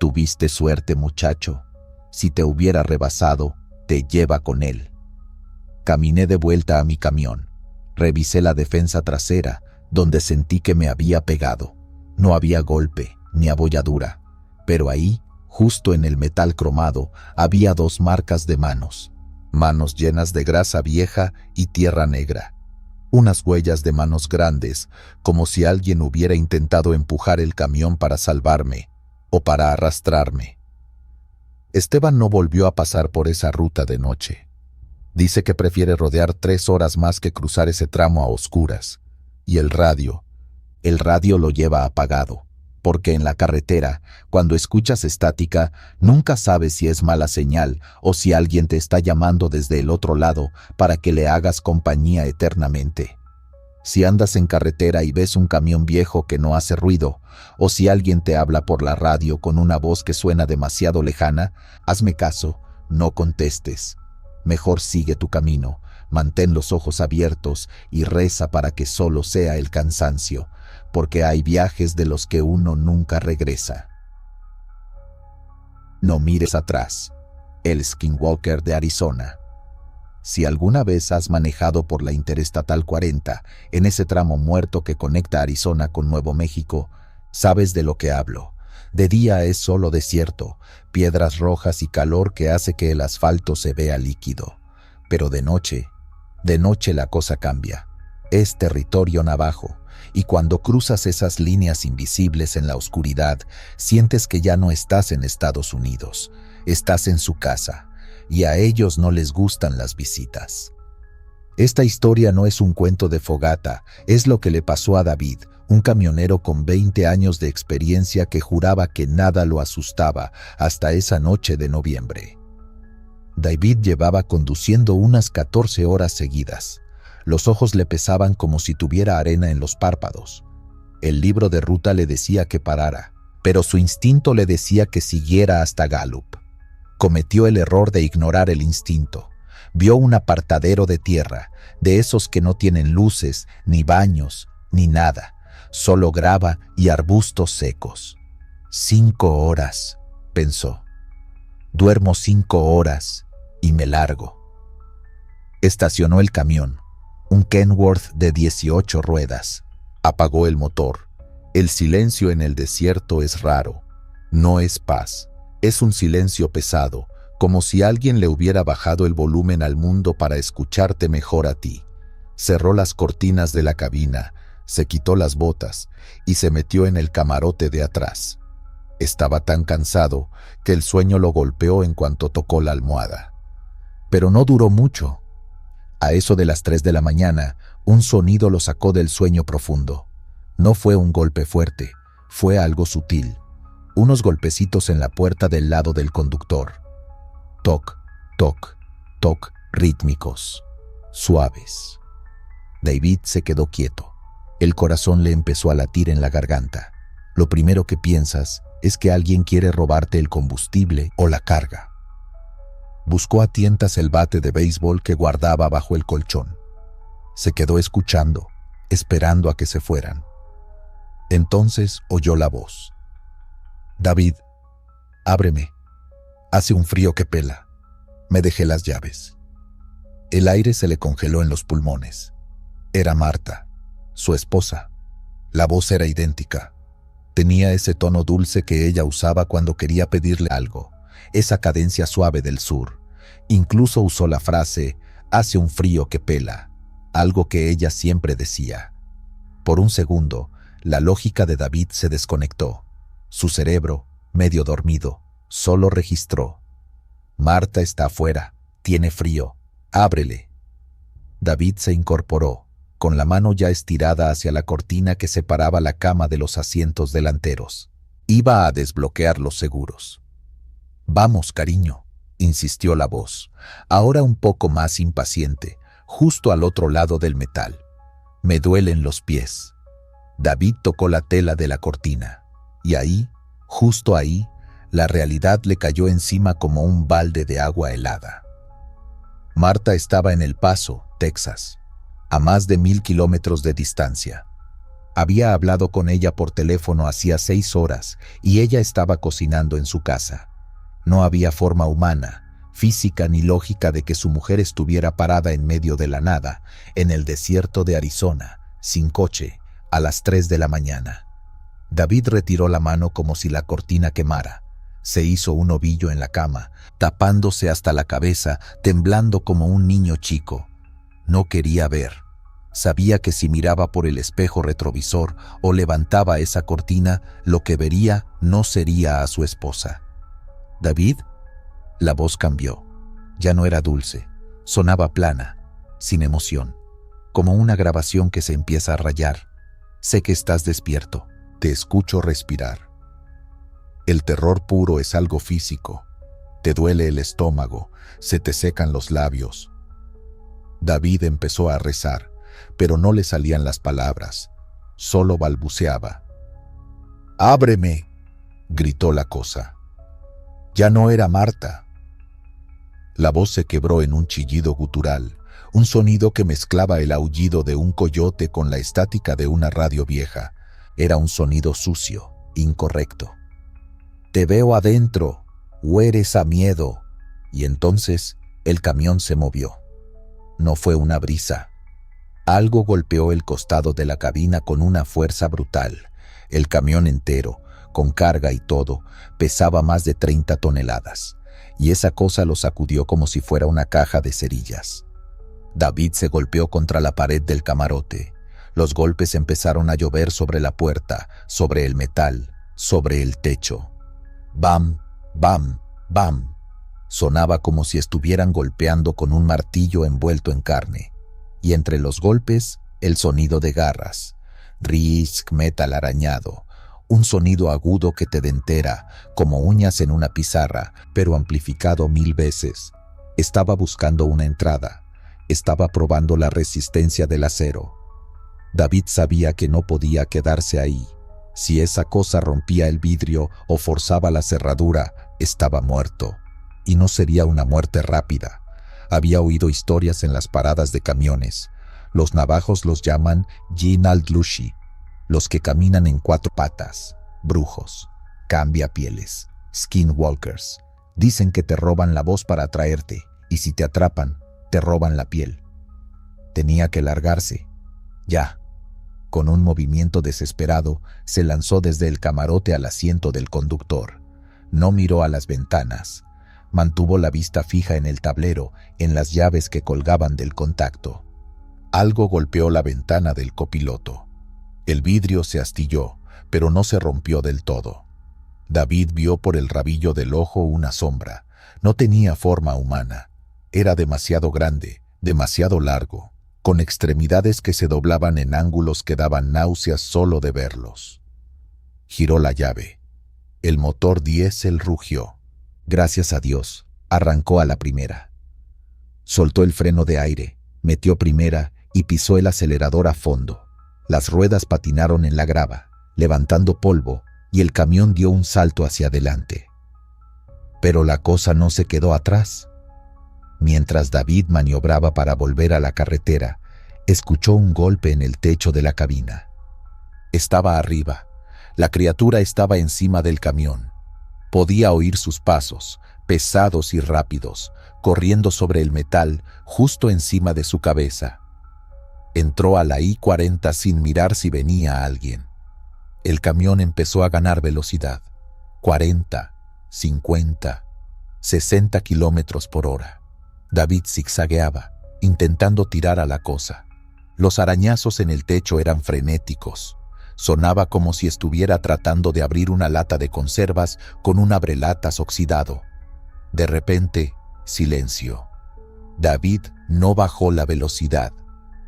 Tuviste suerte, muchacho. Si te hubiera rebasado, te lleva con él. Caminé de vuelta a mi camión. Revisé la defensa trasera, donde sentí que me había pegado. No había golpe, ni abolladura, pero ahí, justo en el metal cromado, había 2 marcas de manos. Manos llenas de grasa vieja y tierra negra. Unas huellas de manos grandes, como si alguien hubiera intentado empujar el camión para salvarme o para arrastrarme. Esteban no volvió a pasar por esa ruta de noche. Dice que prefiere rodear 3 horas más que cruzar ese tramo a oscuras. Y el radio lo lleva apagado, porque en la carretera, cuando escuchas estática, nunca sabes si es mala señal o si alguien te está llamando desde el otro lado para que le hagas compañía eternamente. Si andas en carretera y ves un camión viejo que no hace ruido, o si alguien te habla por la radio con una voz que suena demasiado lejana, hazme caso, no contestes. Mejor sigue tu camino, mantén los ojos abiertos y reza para que solo sea el cansancio, porque hay viajes de los que uno nunca regresa. No mires atrás. El Skinwalker de Arizona. Si alguna vez has manejado por la Interestatal 40, en ese tramo muerto que conecta Arizona con Nuevo México, sabes de lo que hablo. De día es solo desierto, piedras rojas y calor que hace que el asfalto se vea líquido. Pero de noche la cosa cambia. Es territorio navajo, y cuando cruzas esas líneas invisibles en la oscuridad, sientes que ya no estás en Estados Unidos, estás en su casa, y a ellos no les gustan las visitas. Esta historia no es un cuento de fogata, es lo que le pasó a David, un camionero con 20 años de experiencia que juraba que nada lo asustaba hasta esa noche de noviembre. David llevaba conduciendo unas 14 horas seguidas. Los ojos le pesaban como si tuviera arena en los párpados. El libro de ruta le decía que parara, pero su instinto le decía que siguiera hasta Gallup. Cometió el error de ignorar el instinto. Vio un apartadero de tierra, de esos que no tienen luces, ni baños, ni nada, solo grava y arbustos secos. 5 horas, pensó. Duermo 5 horas y me largo. Estacionó el camión, un Kenworth de 18 ruedas. Apagó el motor. El silencio en el desierto es raro. No es paz. Es un silencio pesado, como si alguien le hubiera bajado el volumen al mundo para escucharte mejor a ti. Cerró las cortinas de la cabina, se quitó las botas y se metió en el camarote de atrás. Estaba tan cansado que el sueño lo golpeó en cuanto tocó la almohada. Pero no duró mucho. A eso de las 3 de la mañana, un sonido lo sacó del sueño profundo. No fue un golpe fuerte, fue algo sutil. Unos golpecitos en la puerta del lado del conductor. Toc, toc, toc, rítmicos, suaves. David se quedó quieto. El corazón le empezó a latir en la garganta. Lo primero que piensas es que alguien quiere robarte el combustible o la carga. Buscó a tientas el bate de béisbol que guardaba bajo el colchón. Se quedó escuchando, esperando a que se fueran. Entonces oyó la voz. David, ábreme. Hace un frío que pela. Me dejé las llaves. El aire se le congeló en los pulmones. Era Marta, su esposa. La voz era idéntica. Tenía ese tono dulce que ella usaba cuando quería pedirle algo, esa cadencia suave del sur. Incluso usó la frase, hace un frío que pela, algo que ella siempre decía. Por un segundo, la lógica de David se desconectó. Su cerebro, medio dormido, solo registró. Marta está afuera, tiene frío, ábrele. David se incorporó, con la mano ya estirada hacia la cortina que separaba la cama de los asientos delanteros. Iba a desbloquear los seguros. Vamos, cariño, insistió la voz, ahora un poco más impaciente, justo al otro lado del metal. Me duelen los pies. David tocó la tela de la cortina, y ahí, justo ahí, La realidad le cayó encima como un balde de agua helada. Marta estaba en El Paso, Texas, a más de 1000 kilómetros de distancia. Había hablado con ella por teléfono hacía 6 horas y ella estaba cocinando en su casa. No había forma humana, física ni lógica de que su mujer estuviera parada en medio de la nada, en el desierto de Arizona, sin coche, a las 3 de la mañana. David retiró la mano como si la cortina quemara. Se hizo un ovillo en la cama, tapándose hasta la cabeza, temblando como un niño chico. No quería ver. Sabía que si miraba por el espejo retrovisor o levantaba esa cortina, lo que vería no sería a su esposa. ¿David? La voz cambió. Ya no era dulce. Sonaba plana, sin emoción, como una grabación que se empieza a rayar. Sé que estás despierto. Te escucho respirar. El terror puro es algo físico. Te duele el estómago, se te secan los labios. David empezó a rezar, pero no le salían las palabras. Solo balbuceaba. «¡Ábreme!», gritó la cosa. Ya no era Marta. La voz se quebró en un chillido gutural, un sonido que mezclaba el aullido de un coyote con la estática de una radio vieja. Era un sonido sucio, incorrecto. «Te veo adentro, hueres a miedo». Y entonces el camión se movió. No fue una brisa. Algo golpeó el costado de la cabina con una fuerza brutal. El camión entero, con carga y todo, pesaba más de 30 toneladas, y esa cosa lo sacudió como si fuera una caja de cerillas. David se golpeó contra la pared del camarote. Los golpes empezaron a llover sobre la puerta, sobre el metal, sobre el techo. Bam, bam, bam. Sonaba como si estuvieran golpeando con un martillo envuelto en carne. Y entre los golpes, el sonido de garras. Risk, metal arañado. Un sonido agudo que te dentera, como uñas en una pizarra, pero amplificado 1000 veces. Estaba buscando una entrada. Estaba probando la resistencia del acero. David sabía que no podía quedarse ahí. Si esa cosa rompía el vidrio o forzaba la cerradura, estaba muerto. Y no sería una muerte rápida. Había oído historias en las paradas de camiones. Los navajos los llaman Jinaldlushi, los que caminan en 4 patas, brujos, cambiapieles, skinwalkers. Dicen que te roban la voz para atraerte, y si te atrapan, te roban la piel. Tenía que largarse. Ya. Con un movimiento desesperado, se lanzó desde el camarote al asiento del conductor. No miró a las ventanas. Mantuvo la vista fija en el tablero, en las llaves que colgaban del contacto. Algo golpeó la ventana del copiloto. El vidrio se astilló, pero no se rompió del todo. David vio por el rabillo del ojo una sombra. No tenía forma humana. Era demasiado grande, demasiado largo, con extremidades que se doblaban en ángulos que daban náuseas solo de verlos. Giró la llave. El motor diésel rugió. Gracias a Dios, arrancó a la primera. Soltó el freno de aire, metió primera y pisó el acelerador a fondo. Las ruedas patinaron en la grava, levantando polvo, y el camión dio un salto hacia adelante. Pero la cosa no se quedó atrás. Mientras David maniobraba para volver a la carretera, escuchó un golpe en el techo de la cabina. Estaba arriba. La criatura estaba encima del camión. Podía oír sus pasos, pesados y rápidos, corriendo sobre el metal justo encima de su cabeza. Entró a la I-40 sin mirar si venía alguien. El camión empezó a ganar velocidad. 40, 50, 60 kilómetros por hora. David zigzagueaba, intentando tirar a la cosa. Los arañazos en el techo eran frenéticos. Sonaba como si estuviera tratando de abrir una lata de conservas con un abrelatas oxidado. De repente, silencio. David no bajó la velocidad.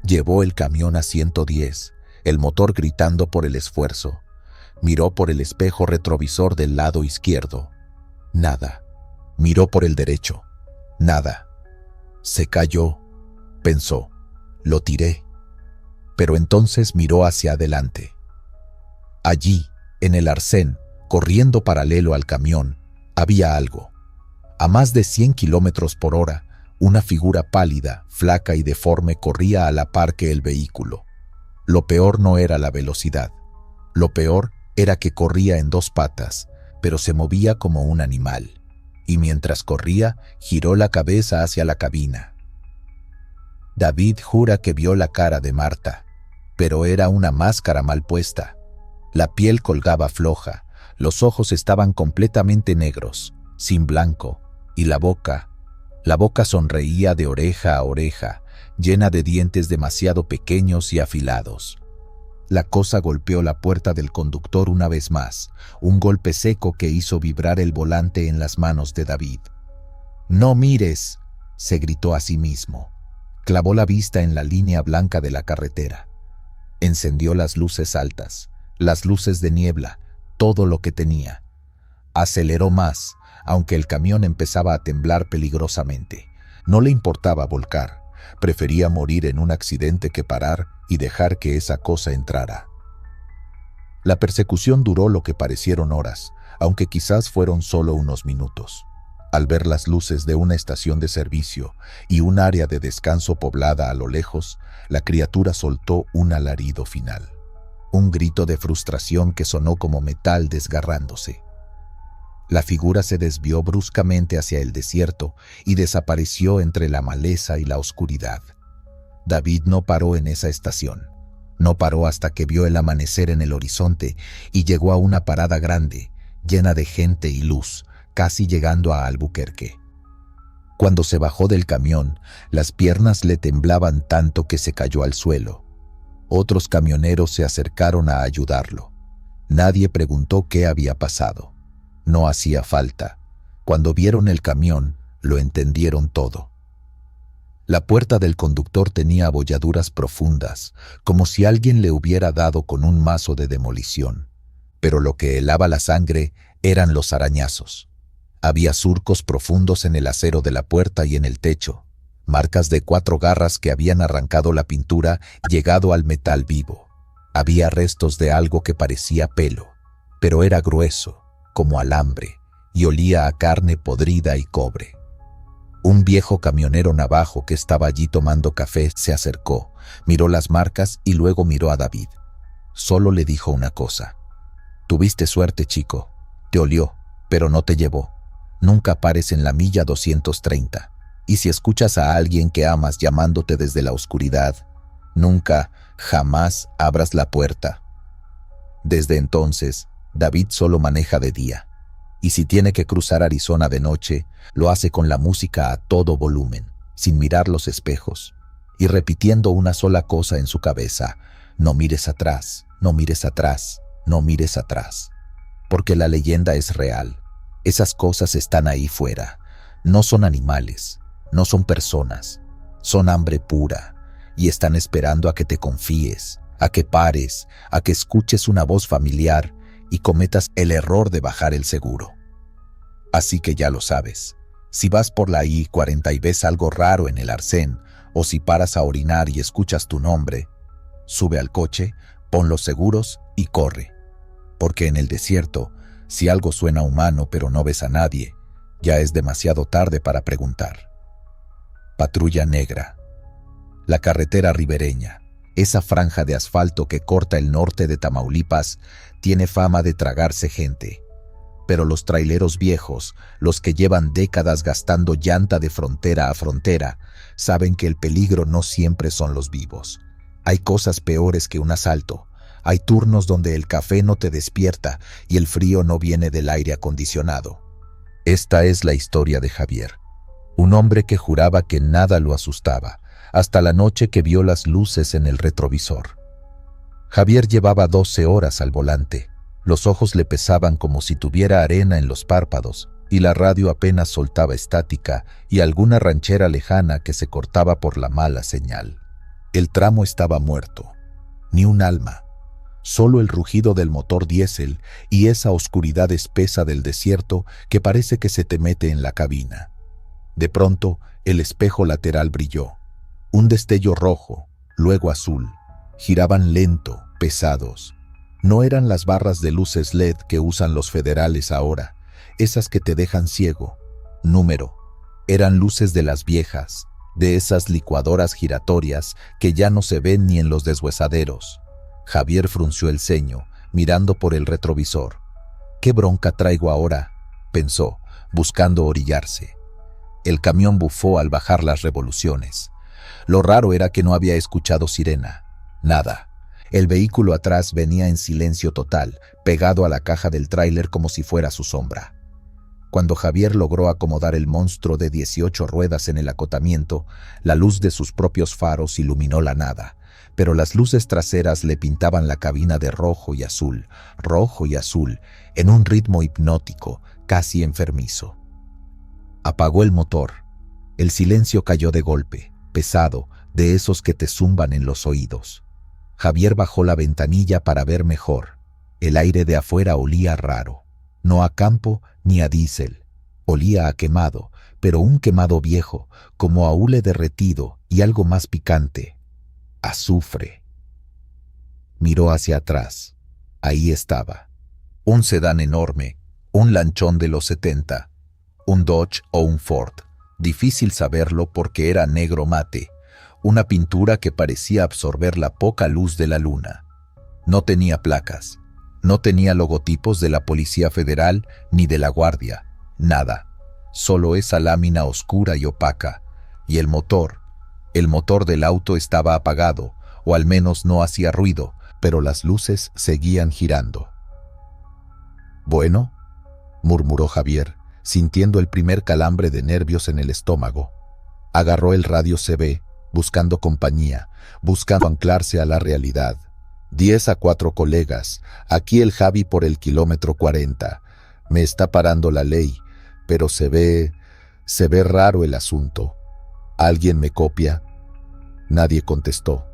Llevó el camión a 110, el motor gritando por el esfuerzo. Miró por el espejo retrovisor del lado izquierdo. Nada. Miró por el derecho. Nada. Se cayó, pensó. Lo tiré. Pero entonces miró hacia adelante. Allí, en el arcén, corriendo paralelo al camión, Había algo. A más de 100 kilómetros por hora, una figura pálida, flaca y deforme corría a la par que el vehículo. Lo peor no era la velocidad. Lo peor era que corría en dos patas, pero se movía como un animal. Y mientras corría, giró la cabeza hacia la cabina. David jura que vio la cara de Marta, pero era una máscara mal puesta. La piel colgaba floja, los ojos estaban completamente negros, sin blanco, y la boca sonreía de oreja a oreja, llena de dientes demasiado pequeños y afilados. La cosa golpeó la puerta del conductor una vez más, un golpe seco que hizo vibrar el volante en las manos de David. «¡No mires!», se gritó a sí mismo. Clavó la vista en la línea blanca de la carretera. Encendió las luces altas, las luces de niebla, todo lo que tenía. Aceleró más, aunque el camión empezaba a temblar peligrosamente. No le importaba volcar. Prefería morir en un accidente que parar y dejar que esa cosa entrara. La persecución duró lo que parecieron horas, aunque quizás fueron solo unos minutos. Al ver las luces de una estación de servicio y un área de descanso poblada a lo lejos, la criatura soltó un alarido final. Un grito de frustración que sonó como metal desgarrándose. La figura se desvió bruscamente hacia el desierto y desapareció entre la maleza y la oscuridad. David no paró en esa estación. No paró hasta que vio el amanecer en el horizonte y llegó a una parada grande, llena de gente y luz, casi llegando a Albuquerque. Cuando se bajó del camión, las piernas le temblaban tanto que se cayó al suelo. Otros camioneros se acercaron a ayudarlo. Nadie preguntó qué había pasado. No hacía falta. Cuando vieron el camión, lo entendieron todo. La puerta del conductor tenía abolladuras profundas, como si alguien le hubiera dado con un mazo de demolición. Pero lo que helaba la sangre eran los arañazos. Había surcos profundos en el acero de la puerta y en el techo, marcas de 4 garras que habían arrancado la pintura y llegado al metal vivo. Había restos de algo que parecía pelo, pero era grueso, como alambre, y olía a carne podrida y cobre. Un viejo camionero navajo que estaba allí tomando café se acercó, miró las marcas y luego miró a David. Solo le dijo una cosa: «Tuviste suerte, chico. Te olió, pero no te llevó. Nunca pares en la milla 230. Y si escuchas a alguien que amas llamándote desde la oscuridad, nunca, jamás abras la puerta». Desde entonces, David solo maneja de día. Y si tiene que cruzar Arizona de noche, lo hace con la música a todo volumen, sin mirar los espejos, y repitiendo una sola cosa en su cabeza: «No mires atrás, no mires atrás, no mires atrás». Porque la leyenda es real. Esas cosas están ahí fuera. No son animales, no son personas, son hambre pura, y están esperando a que te confíes, a que pares, a que escuches una voz familiar y cometas el error de bajar el seguro. Así que ya lo sabes. Si vas por la I-40 y ves algo raro en el arcén, o si paras a orinar y escuchas tu nombre, sube al coche, pon los seguros y corre. Porque en el desierto, si algo suena humano pero no ves a nadie, ya es demasiado tarde para preguntar. Patrulla negra. La carretera ribereña, esa franja de asfalto que corta el norte de Tamaulipas, tiene fama de tragarse gente. Pero los traileros viejos, los que llevan décadas gastando llanta de frontera a frontera, saben que el peligro no siempre son los vivos. Hay cosas peores que un asalto. Hay turnos donde el café no te despierta y el frío no viene del aire acondicionado. Esta es la historia de Javier, un hombre que juraba que nada lo asustaba, hasta la noche que vio las luces en el retrovisor. Javier llevaba 12 horas al volante. Los ojos le pesaban como si tuviera arena en los párpados, y la radio apenas soltaba estática y alguna ranchera lejana que se cortaba por la mala señal. El tramo estaba muerto. Ni un alma. Solo el rugido del motor diésel y esa oscuridad espesa del desierto que parece que se te mete en la cabina. De pronto, el espejo lateral brilló. Un destello rojo, luego azul. Giraban lento, pesados. No eran las barras de luces LED que usan los federales ahora, esas que te dejan ciego. Número. Eran luces de las viejas, de esas licuadoras giratorias que ya no se ven ni en los deshuesaderos. Javier frunció el ceño, mirando por el retrovisor. ¿Qué bronca traigo ahora?, pensó, buscando orillarse. El camión bufó al bajar las revoluciones. Lo raro era que no había escuchado sirena. Nada. El vehículo atrás venía en silencio total, pegado a la caja del tráiler como si fuera su sombra. Cuando Javier logró acomodar el monstruo de 18 ruedas en el acotamiento, la luz de sus propios faros iluminó la nada, pero las luces traseras le pintaban la cabina de rojo y azul, en un ritmo hipnótico, casi enfermizo. Apagó el motor. El silencio cayó de golpe, pesado, de esos que te zumban en los oídos. Javier bajó la ventanilla para ver mejor. El aire de afuera olía raro. No a campo ni a diésel. Olía a quemado, pero un quemado viejo, como a hule derretido y algo más picante. Azufre. Miró hacia atrás. Ahí estaba. Un sedán enorme, un lanchón de los 70, un Dodge o un Ford. Difícil saberlo porque era negro mate, una pintura que parecía absorber la poca luz de la luna. No tenía placas, no tenía logotipos de la Policía Federal ni de la Guardia, nada. Solo esa lámina oscura y opaca. Y el motor del auto estaba apagado, o al menos no hacía ruido, pero las luces seguían girando. «Bueno», murmuró Javier, sintiendo el primer calambre de nervios en el estómago. Agarró el radio CB, buscando compañía, buscando anclarse a la realidad. 10-4 colegas, aquí el Javi por el kilómetro 40. Me está parando la ley, pero se ve raro el asunto. ¿Alguien me copia? Nadie contestó.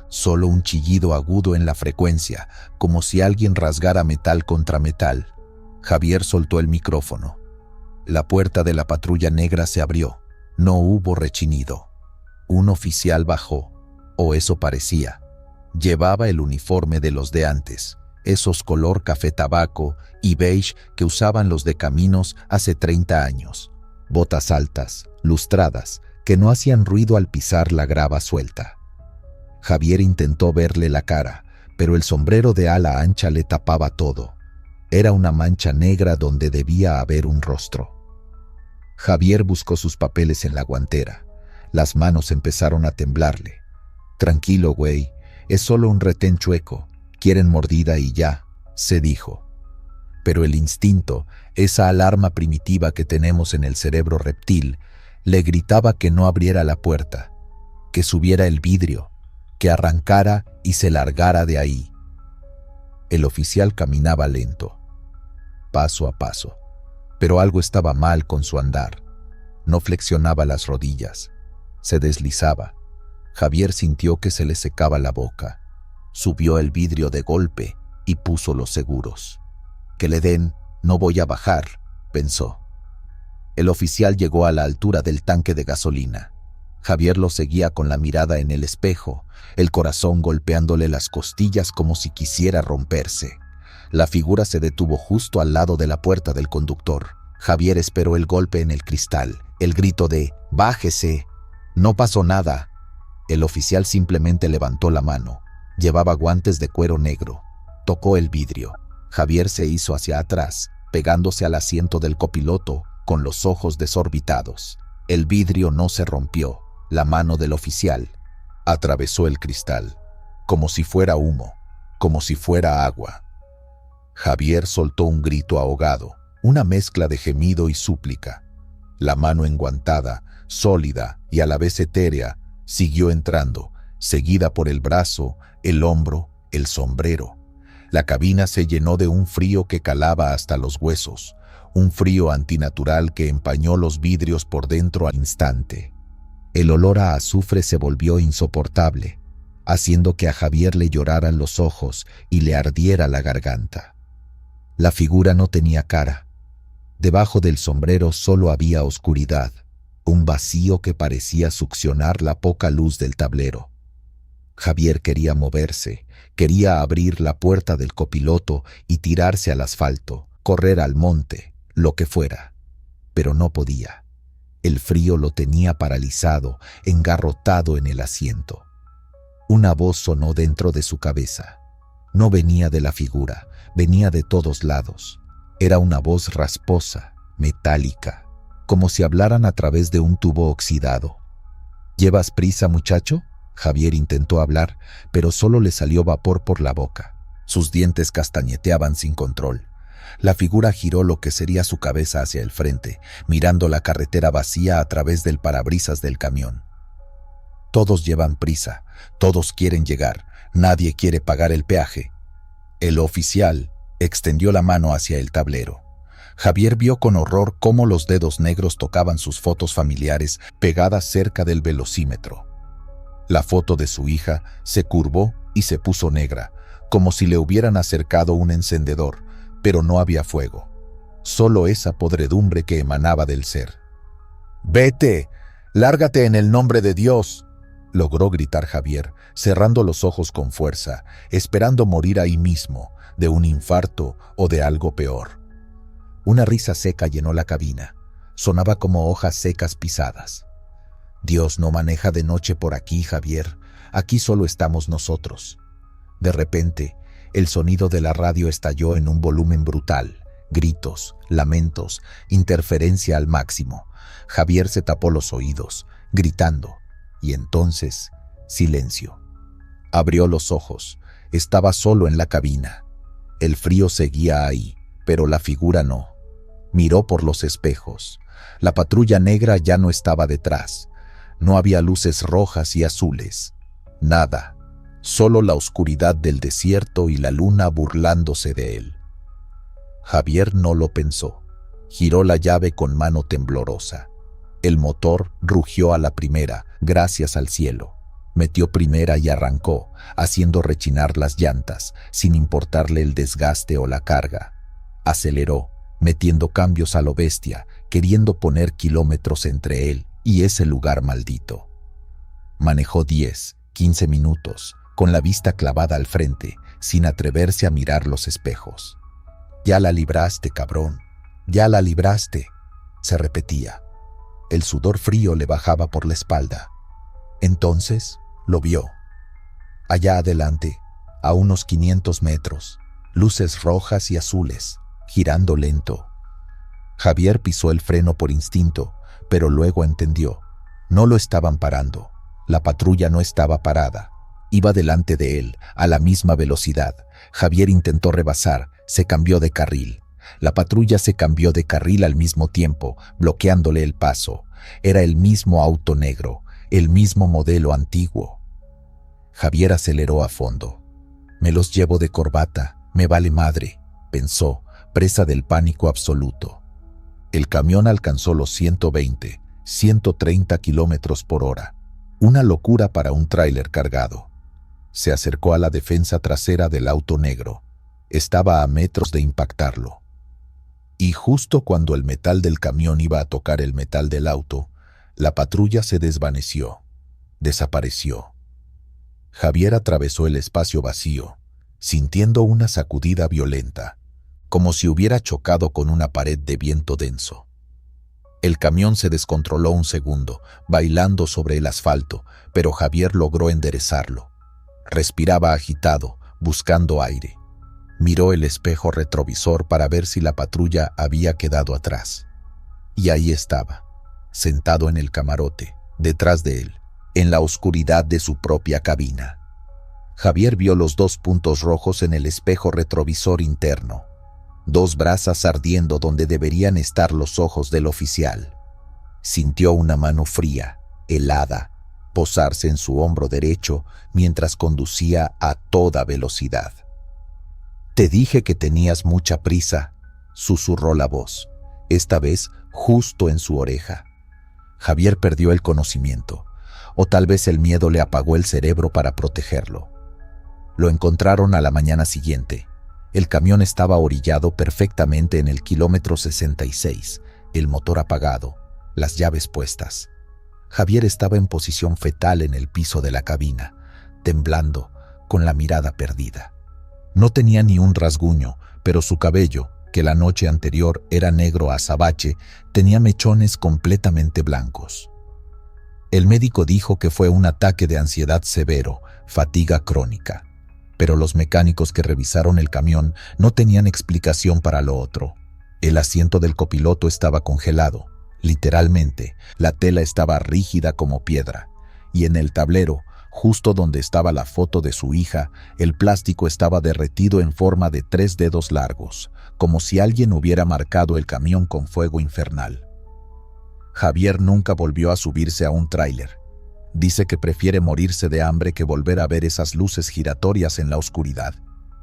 Solo un chillido agudo en la frecuencia, como si alguien rasgara metal contra metal. Javier soltó el micrófono. La puerta de la patrulla negra se abrió. No hubo rechinido. Un oficial bajó, o eso parecía. Llevaba el uniforme de los de antes, esos color café tabaco y beige que usaban los de caminos hace 30 años. Botas altas, lustradas, que no hacían ruido al pisar la grava suelta. Javier intentó verle la cara, pero el sombrero de ala ancha le tapaba todo. Era una mancha negra donde debía haber un rostro. Javier buscó sus papeles en la guantera. Las manos empezaron a temblarle. «Tranquilo, güey, es solo un retén chueco. Quieren mordida y ya», se dijo. Pero el instinto, esa alarma primitiva que tenemos en el cerebro reptil, le gritaba que no abriera la puerta, que subiera el vidrio, que arrancara y se largara de ahí. El oficial caminaba lento, paso a paso, pero algo estaba mal con su andar. No flexionaba las rodillas, se deslizaba. Javier sintió que se le secaba la boca. Subió el vidrio de golpe y puso los seguros. «Que le den, no voy a bajar», pensó. El oficial llegó a la altura del tanque de gasolina. Javier lo seguía con la mirada en el espejo, el corazón golpeándole las costillas como si quisiera romperse. La figura se detuvo justo al lado de la puerta del conductor. Javier esperó el golpe en el cristal, el grito de «¡Bájese!». No pasó nada. El oficial simplemente levantó la mano. Llevaba guantes de cuero negro. Tocó el vidrio. Javier se hizo hacia atrás, pegándose al asiento del copiloto, con los ojos desorbitados. El vidrio no se rompió. La mano del oficial atravesó el cristal, como si fuera humo, como si fuera agua. Javier soltó un grito ahogado, una mezcla de gemido y súplica. La mano enguantada, sólida y a la vez etérea, siguió entrando, seguida por el brazo, el hombro, el sombrero. La cabina se llenó de un frío que calaba hasta los huesos, un frío antinatural que empañó los vidrios por dentro al instante. El olor a azufre se volvió insoportable, haciendo que a Javier le lloraran los ojos y le ardiera la garganta. La figura no tenía cara. Debajo del sombrero solo había oscuridad, un vacío que parecía succionar la poca luz del tablero. Javier quería moverse, quería abrir la puerta del copiloto y tirarse al asfalto, correr al monte, lo que fuera, pero no podía. El frío lo tenía paralizado, engarrotado en el asiento. Una voz sonó dentro de su cabeza. No venía de la figura, venía de todos lados. Era una voz rasposa, metálica, como si hablaran a través de un tubo oxidado. ¿Llevas prisa, muchacho? Javier intentó hablar, pero solo le salió vapor por la boca. Sus dientes castañeteaban sin control. La figura giró lo que sería su cabeza hacia el frente, mirando la carretera vacía a través del parabrisas del camión. Todos llevan prisa, todos quieren llegar, nadie quiere pagar el peaje. El oficial extendió la mano hacia el tablero. Javier vio con horror cómo los dedos negros tocaban sus fotos familiares pegadas cerca del velocímetro. La foto de su hija se curvó y se puso negra, como si le hubieran acercado un encendedor, pero no había fuego, solo esa podredumbre que emanaba del ser. «¡Vete! ¡Lárgate en el nombre de Dios!», logró gritar Javier, cerrando los ojos con fuerza, esperando morir ahí mismo, de un infarto o de algo peor. Una risa seca llenó la cabina. Sonaba como hojas secas pisadas. «Dios no maneja de noche por aquí, Javier. Aquí solo estamos nosotros». De repente, el sonido de la radio estalló en un volumen brutal. Gritos, lamentos, interferencia al máximo. Javier se tapó los oídos, gritando. Y entonces, silencio. Abrió los ojos. Estaba solo en la cabina. El frío seguía ahí, pero la figura no. Miró por los espejos. La patrulla negra ya no estaba detrás. No había luces rojas y azules. Nada. Solo la oscuridad del desierto y la luna burlándose de él. Javier no lo pensó. Giró la llave con mano temblorosa. El motor rugió a la primera, gracias al cielo. Metió primera y arrancó, haciendo rechinar las llantas, sin importarle el desgaste o la carga. Aceleró, metiendo cambios a lo bestia, queriendo poner kilómetros entre él y ese lugar maldito. Manejó 10, 15 minutos, con la vista clavada al frente, sin atreverse a mirar los espejos. «Ya la libraste, cabrón, ya la libraste», se repetía. El sudor frío le bajaba por la espalda. Entonces lo vio. Allá adelante, a unos 500 metros, luces rojas y azules, girando lento. Javier pisó el freno por instinto, pero luego entendió. No lo estaban parando. La patrulla no estaba parada. Iba delante de él, a la misma velocidad. Javier intentó rebasar, se cambió de carril. La patrulla se cambió de carril al mismo tiempo, bloqueándole el paso. Era el mismo auto negro, el mismo modelo antiguo. Javier aceleró a fondo. «Me los llevo de corbata, me vale madre», pensó, presa del pánico absoluto. El camión alcanzó los 120, 130 kilómetros por hora. Una locura para un tráiler cargado. Se acercó a la defensa trasera del auto negro. Estaba a metros de impactarlo. Y justo cuando el metal del camión iba a tocar el metal del auto, la patrulla se desvaneció. Desapareció. Javier atravesó el espacio vacío, sintiendo una sacudida violenta, como si hubiera chocado con una pared de viento denso. El camión se descontroló un segundo, bailando sobre el asfalto, pero Javier logró enderezarlo. Respiraba agitado, buscando aire. Miró el espejo retrovisor para ver si la patrulla había quedado atrás. Y ahí estaba, sentado en el camarote, detrás de él, en la oscuridad de su propia cabina. Javier vio los 2 puntos rojos en el espejo retrovisor interno. 2 brasas ardiendo donde deberían estar los ojos del oficial. Sintió una mano fría, helada, posarse en su hombro derecho mientras conducía a toda velocidad. «Te dije que tenías mucha prisa», susurró la voz, esta vez justo en su oreja. Javier perdió el conocimiento, o tal vez el miedo le apagó el cerebro para protegerlo. Lo encontraron a la mañana siguiente. El camión estaba orillado perfectamente en el kilómetro 66, el motor apagado, las llaves puestas. Javier estaba en posición fetal en el piso de la cabina, temblando, con la mirada perdida. No tenía ni un rasguño, pero su cabello, que la noche anterior era negro azabache, tenía mechones completamente blancos. El médico dijo que fue un ataque de ansiedad severo, fatiga crónica. Pero los mecánicos que revisaron el camión no tenían explicación para lo otro. El asiento del copiloto estaba congelado. Literalmente, la tela estaba rígida como piedra. Y en el tablero, justo donde estaba la foto de su hija, el plástico estaba derretido en forma de 3 dedos largos, como si alguien hubiera marcado el camión con fuego infernal. Javier nunca volvió a subirse a un tráiler. Dice que prefiere morirse de hambre que volver a ver esas luces giratorias en la oscuridad.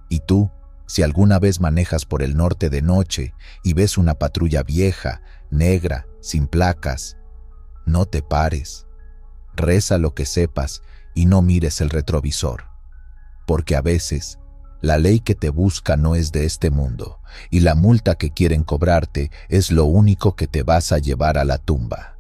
Y tú, si alguna vez manejas por el norte de noche y ves una patrulla vieja, negra, sin placas, no te pares. Reza lo que sepas y no mires el retrovisor. Porque a veces, la ley que te busca no es de este mundo, y la multa que quieren cobrarte es lo único que te vas a llevar a la tumba.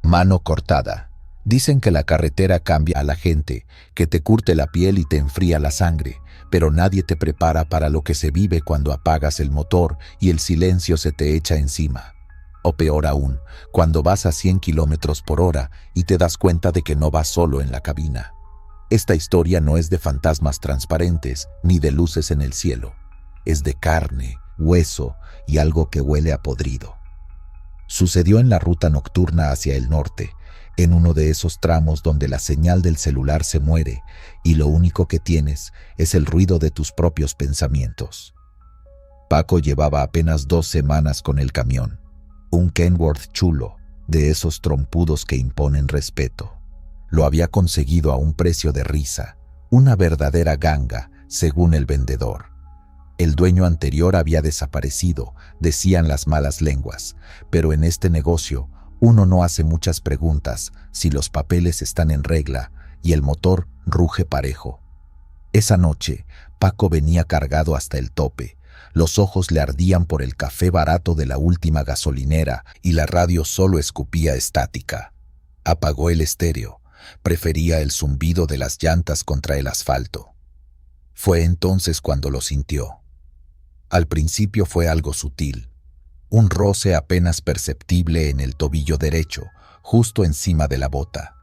Mano cortada. Dicen que la carretera cambia a la gente, que te curte la piel y te enfría la sangre, pero nadie te prepara para lo que se vive cuando apagas el motor y el silencio se te echa encima. O peor aún, cuando vas a 100 kilómetros por hora y te das cuenta de que no vas solo en la cabina. Esta historia no es de fantasmas transparentes ni de luces en el cielo. Es de carne, hueso y algo que huele a podrido. Sucedió en la ruta nocturna hacia el norte, en uno de esos tramos donde la señal del celular se muere y lo único que tienes es el ruido de tus propios pensamientos. Paco llevaba apenas 2 semanas con el camión. Un Kenworth chulo, de esos trompudos que imponen respeto. Lo había conseguido a un precio de risa, una verdadera ganga, según el vendedor. El dueño anterior había desaparecido, decían las malas lenguas, pero en este negocio uno no hace muchas preguntas si los papeles están en regla y el motor ruge parejo. Esa noche, Paco venía cargado hasta el tope. Los ojos le ardían por el café barato de la última gasolinera y la radio solo escupía estática. Apagó el estéreo. Prefería el zumbido de las llantas contra el asfalto. Fue entonces cuando lo sintió. Al principio fue algo sutil, un roce apenas perceptible en el tobillo derecho, justo encima de la bota.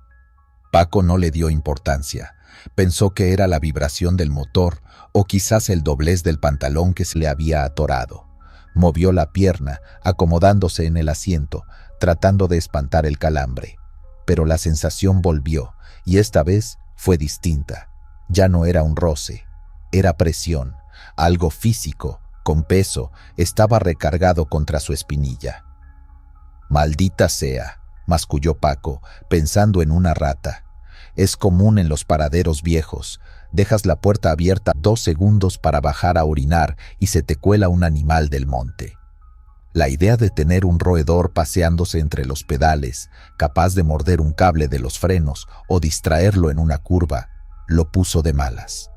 Paco no le dio importancia, pensó que era la vibración del motor o quizás el doblez del pantalón que se le había atorado. Movió la pierna, acomodándose en el asiento, tratando de espantar el calambre. Pero la sensación volvió, y esta vez fue distinta. Ya no era un roce, era presión, algo físico, con peso, estaba recargado contra su espinilla. «Maldita sea», masculló Paco, pensando en una rata. Es común en los paraderos viejos. Dejas la puerta abierta 2 segundos para bajar a orinar y se te cuela un animal del monte. La idea de tener un roedor paseándose entre los pedales, capaz de morder un cable de los frenos o distraerlo en una curva, lo puso de malas.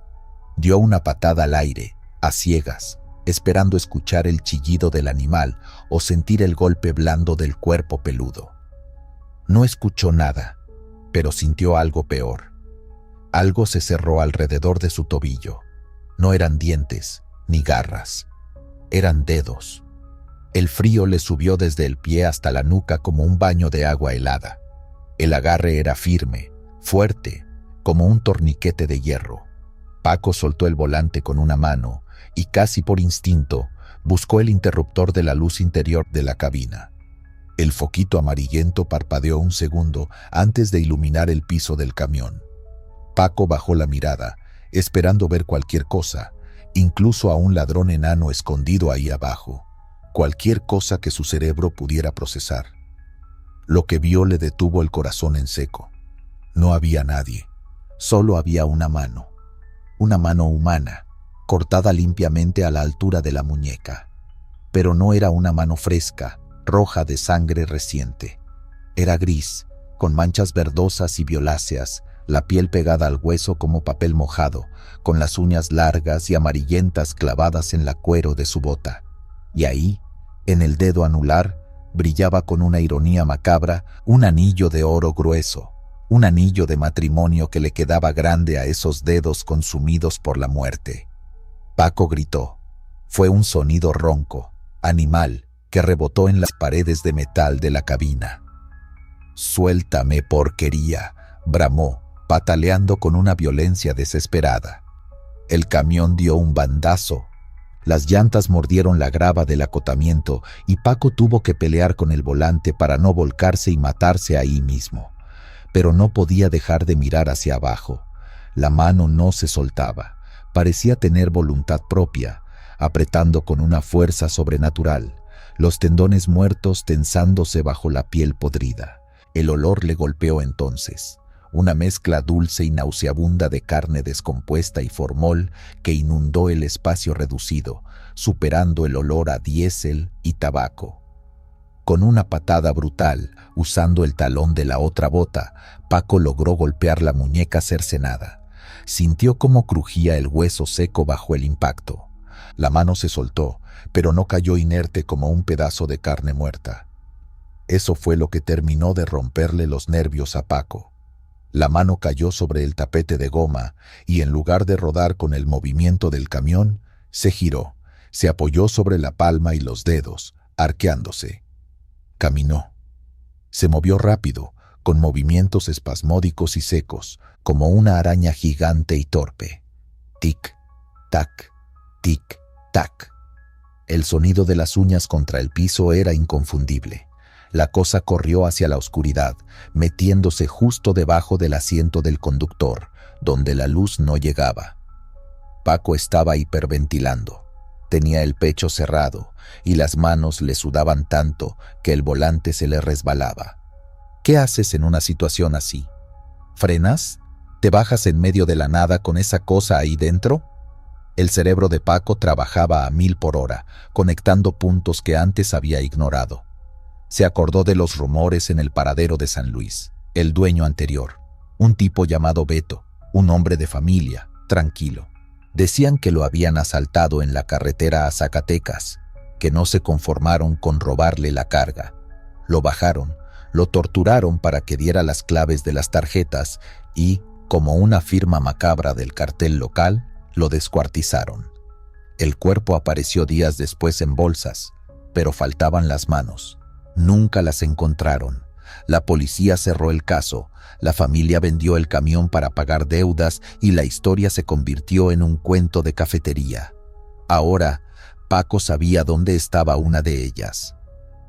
Dio una patada al aire, a ciegas, esperando escuchar el chillido del animal o sentir el golpe blando del cuerpo peludo. No escuchó nada, pero sintió algo peor. Algo se cerró alrededor de su tobillo. No eran dientes ni garras, eran dedos. El frío le subió desde el pie hasta la nuca como un baño de agua helada. El agarre era firme, fuerte, como un torniquete de hierro. Paco soltó el volante con una mano y casi por instinto buscó el interruptor de la luz interior de la cabina. El foquito amarillento parpadeó un segundo antes de iluminar el piso del camión. Paco bajó la mirada, esperando ver cualquier cosa, incluso a un ladrón enano escondido ahí abajo. Cualquier cosa que su cerebro pudiera procesar. Lo que vio le detuvo el corazón en seco. No había nadie, solo había una mano humana, cortada limpiamente a la altura de la muñeca. Pero no era una mano fresca, roja de sangre reciente. Era gris, con manchas verdosas y violáceas, la piel pegada al hueso como papel mojado, con las uñas largas y amarillentas clavadas en la cuero de su bota. Y ahí, en el dedo anular, brillaba con una ironía macabra un anillo de oro grueso, un anillo de matrimonio que le quedaba grande a esos dedos consumidos por la muerte. Paco gritó. Fue un sonido ronco, animal, que rebotó en las paredes de metal de la cabina. «Suéltame, porquería», bramó, pataleando con una violencia desesperada. El camión dio un bandazo. Las llantas mordieron la grava del acotamiento y Paco tuvo que pelear con el volante para no volcarse y matarse ahí mismo. Pero no podía dejar de mirar hacia abajo. La mano no se soltaba. Parecía tener voluntad propia, apretando con una fuerza sobrenatural, los tendones muertos tensándose bajo la piel podrida. El olor le golpeó entonces, una mezcla dulce y nauseabunda de carne descompuesta y formol que inundó el espacio reducido, superando el olor a diésel y tabaco. Con una patada brutal, usando el talón de la otra bota, Paco logró golpear la muñeca cercenada. Sintió cómo crujía el hueso seco bajo el impacto. La mano se soltó, pero no cayó inerte como un pedazo de carne muerta. Eso fue lo que terminó de romperle los nervios a Paco. La mano cayó sobre el tapete de goma y en lugar de rodar con el movimiento del camión, se giró, se apoyó sobre la palma y los dedos, arqueándose. Caminó. Se movió rápido, con movimientos espasmódicos y secos, como una araña gigante y torpe. Tic, tac, tic, tac. El sonido de las uñas contra el piso era inconfundible. La cosa corrió hacia la oscuridad, metiéndose justo debajo del asiento del conductor, donde la luz no llegaba. Paco estaba hiperventilando. Tenía el pecho cerrado y las manos le sudaban tanto que el volante se le resbalaba. ¿Qué haces en una situación así? ¿Frenas? ¿Te bajas en medio de la nada con esa cosa ahí dentro? El cerebro de Paco trabajaba a 1000 por hora, conectando puntos que antes había ignorado. Se acordó de los rumores en el paradero de San Luis. El dueño anterior, un tipo llamado Beto, un hombre de familia, tranquilo. Decían que lo habían asaltado en la carretera a Zacatecas, que no se conformaron con robarle la carga. Lo bajaron, lo torturaron para que diera las claves de las tarjetas y, como una firma macabra del cartel local, lo descuartizaron. El cuerpo apareció días después en bolsas, pero faltaban las manos. Nunca las encontraron. La policía cerró el caso, la familia vendió el camión para pagar deudas y la historia se convirtió en un cuento de cafetería. Ahora, Paco sabía dónde estaba una de ellas.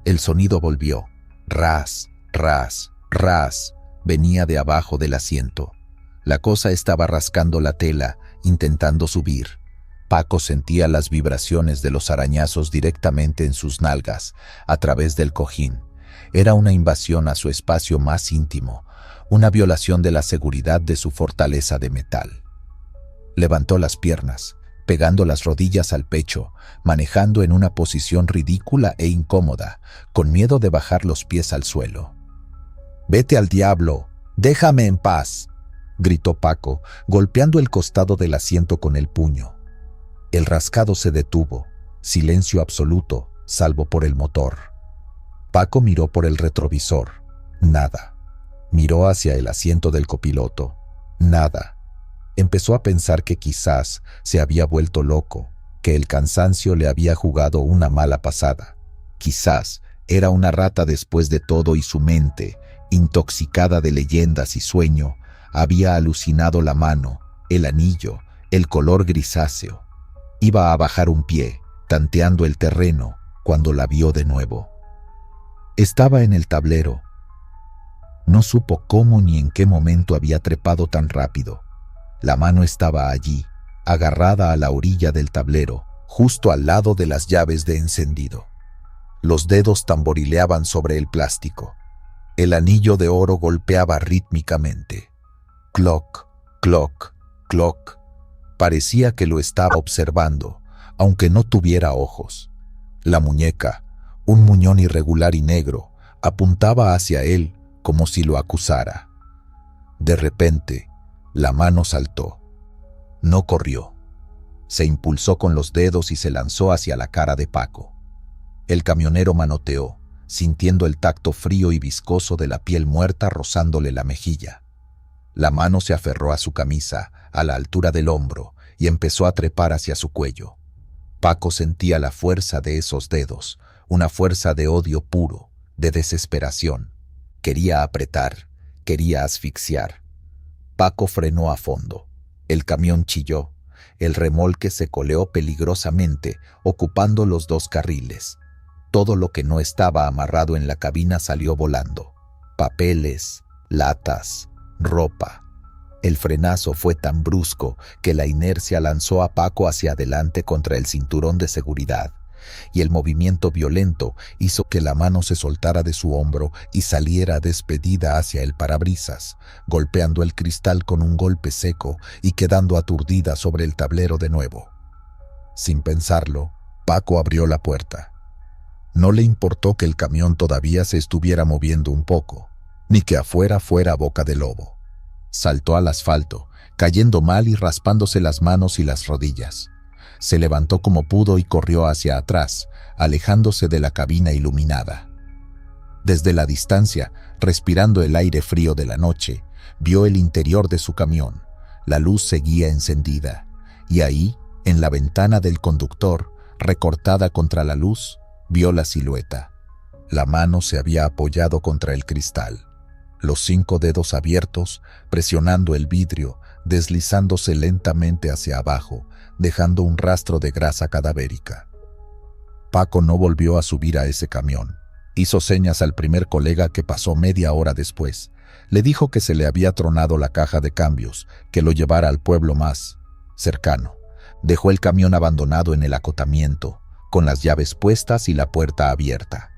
El sonido volvió. Ras, ras, ras. Venía de abajo del asiento. La cosa estaba rascando la tela, intentando subir. Paco sentía las vibraciones de los arañazos directamente en sus nalgas, a través del cojín. Era una invasión a su espacio más íntimo, una violación de la seguridad de su fortaleza de metal. Levantó las piernas, pegando las rodillas al pecho, manejando en una posición ridícula e incómoda, con miedo de bajar los pies al suelo. «¡Vete al diablo! ¡Déjame en paz!», gritó Paco, golpeando el costado del asiento con el puño. El rascado se detuvo, silencio absoluto, salvo por el motor. Paco miró por el retrovisor. Nada. Miró hacia el asiento del copiloto. Nada. Empezó a pensar que quizás se había vuelto loco, que el cansancio le había jugado una mala pasada. Quizás era una rata después de todo y su mente, intoxicada de leyendas y sueño, había alucinado la mano, el anillo, el color grisáceo. Iba a bajar un pie, tanteando el terreno, cuando la vio de nuevo. Estaba en el tablero. No supo cómo ni en qué momento había trepado tan rápido. La mano estaba allí, agarrada a la orilla del tablero, justo al lado de las llaves de encendido. Los dedos tamborileaban sobre el plástico. El anillo de oro golpeaba rítmicamente. Cloc, cloc, cloc. Parecía que lo estaba observando, aunque no tuviera ojos. La muñeca, un muñón irregular y negro, apuntaba hacia él como si lo acusara. De repente, la mano saltó. No corrió. Se impulsó con los dedos y se lanzó hacia la cara de Paco. El camionero manoteó, sintiendo el tacto frío y viscoso de la piel muerta rozándole la mejilla. La mano se aferró a su camisa, a la altura del hombro, y empezó a trepar hacia su cuello. Paco sentía la fuerza de esos dedos, una fuerza de odio puro, de desesperación. Quería apretar, quería asfixiar. Paco frenó a fondo. El camión chilló. El remolque se coleó peligrosamente, ocupando los dos carriles. Todo lo que no estaba amarrado en la cabina salió volando. Papeles, latas, ropa. El frenazo fue tan brusco que la inercia lanzó a Paco hacia adelante contra el cinturón de seguridad, y el movimiento violento hizo que la mano se soltara de su hombro y saliera despedida hacia el parabrisas, golpeando el cristal con un golpe seco y quedando aturdida sobre el tablero de nuevo. Sin pensarlo, Paco abrió la puerta. No le importó que el camión todavía se estuviera moviendo un poco, ni que afuera fuera boca de lobo. Saltó al asfalto, cayendo mal y raspándose las manos y las rodillas. Se levantó como pudo y corrió hacia atrás, alejándose de la cabina iluminada. Desde la distancia, respirando el aire frío de la noche, vio el interior de su camión. La luz seguía encendida, y ahí, en la ventana del conductor, recortada contra la luz, vio la silueta. La mano se había apoyado contra el cristal. Los 5 dedos abiertos, presionando el vidrio, deslizándose lentamente hacia abajo, dejando un rastro de grasa cadavérica. Paco no volvió a subir a ese camión. Hizo señas al primer colega que pasó media hora después. Le dijo que se le había tronado la caja de cambios, que lo llevara al pueblo más cercano. Dejó el camión abandonado en el acotamiento, con las llaves puestas y la puerta abierta.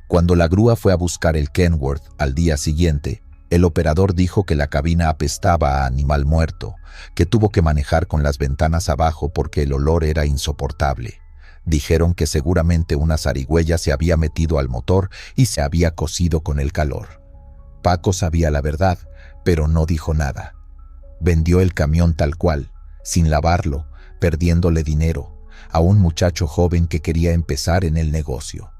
Cuando la grúa fue a buscar el Kenworth al día siguiente, el operador dijo que la cabina apestaba a animal muerto, que tuvo que manejar con las ventanas abajo porque el olor era insoportable. Dijeron que seguramente una zarigüeya se había metido al motor y se había cocido con el calor. Paco sabía la verdad, pero no dijo nada. Vendió el camión tal cual, sin lavarlo, perdiéndole dinero, a un muchacho joven que quería empezar en el negocio.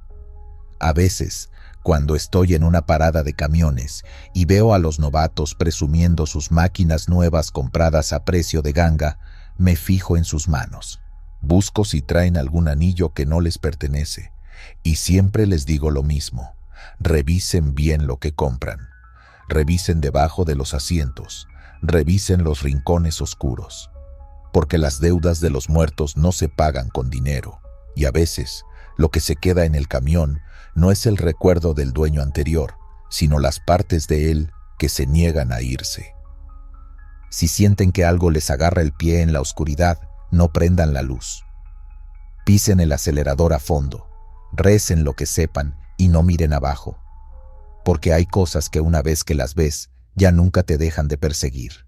A veces, cuando estoy en una parada de camiones y veo a los novatos presumiendo sus máquinas nuevas compradas a precio de ganga, me fijo en sus manos. Busco si traen algún anillo que no les pertenece, y siempre les digo lo mismo: revisen bien lo que compran. Revisen debajo de los asientos, revisen los rincones oscuros, porque las deudas de los muertos no se pagan con dinero, y a veces lo que se queda en el camión no es el recuerdo del dueño anterior, sino las partes de él que se niegan a irse. Si sienten que algo les agarra el pie en la oscuridad, no prendan la luz. Pisen el acelerador a fondo, recen lo que sepan y no miren abajo, porque hay cosas que una vez que las ves, ya nunca te dejan de perseguir.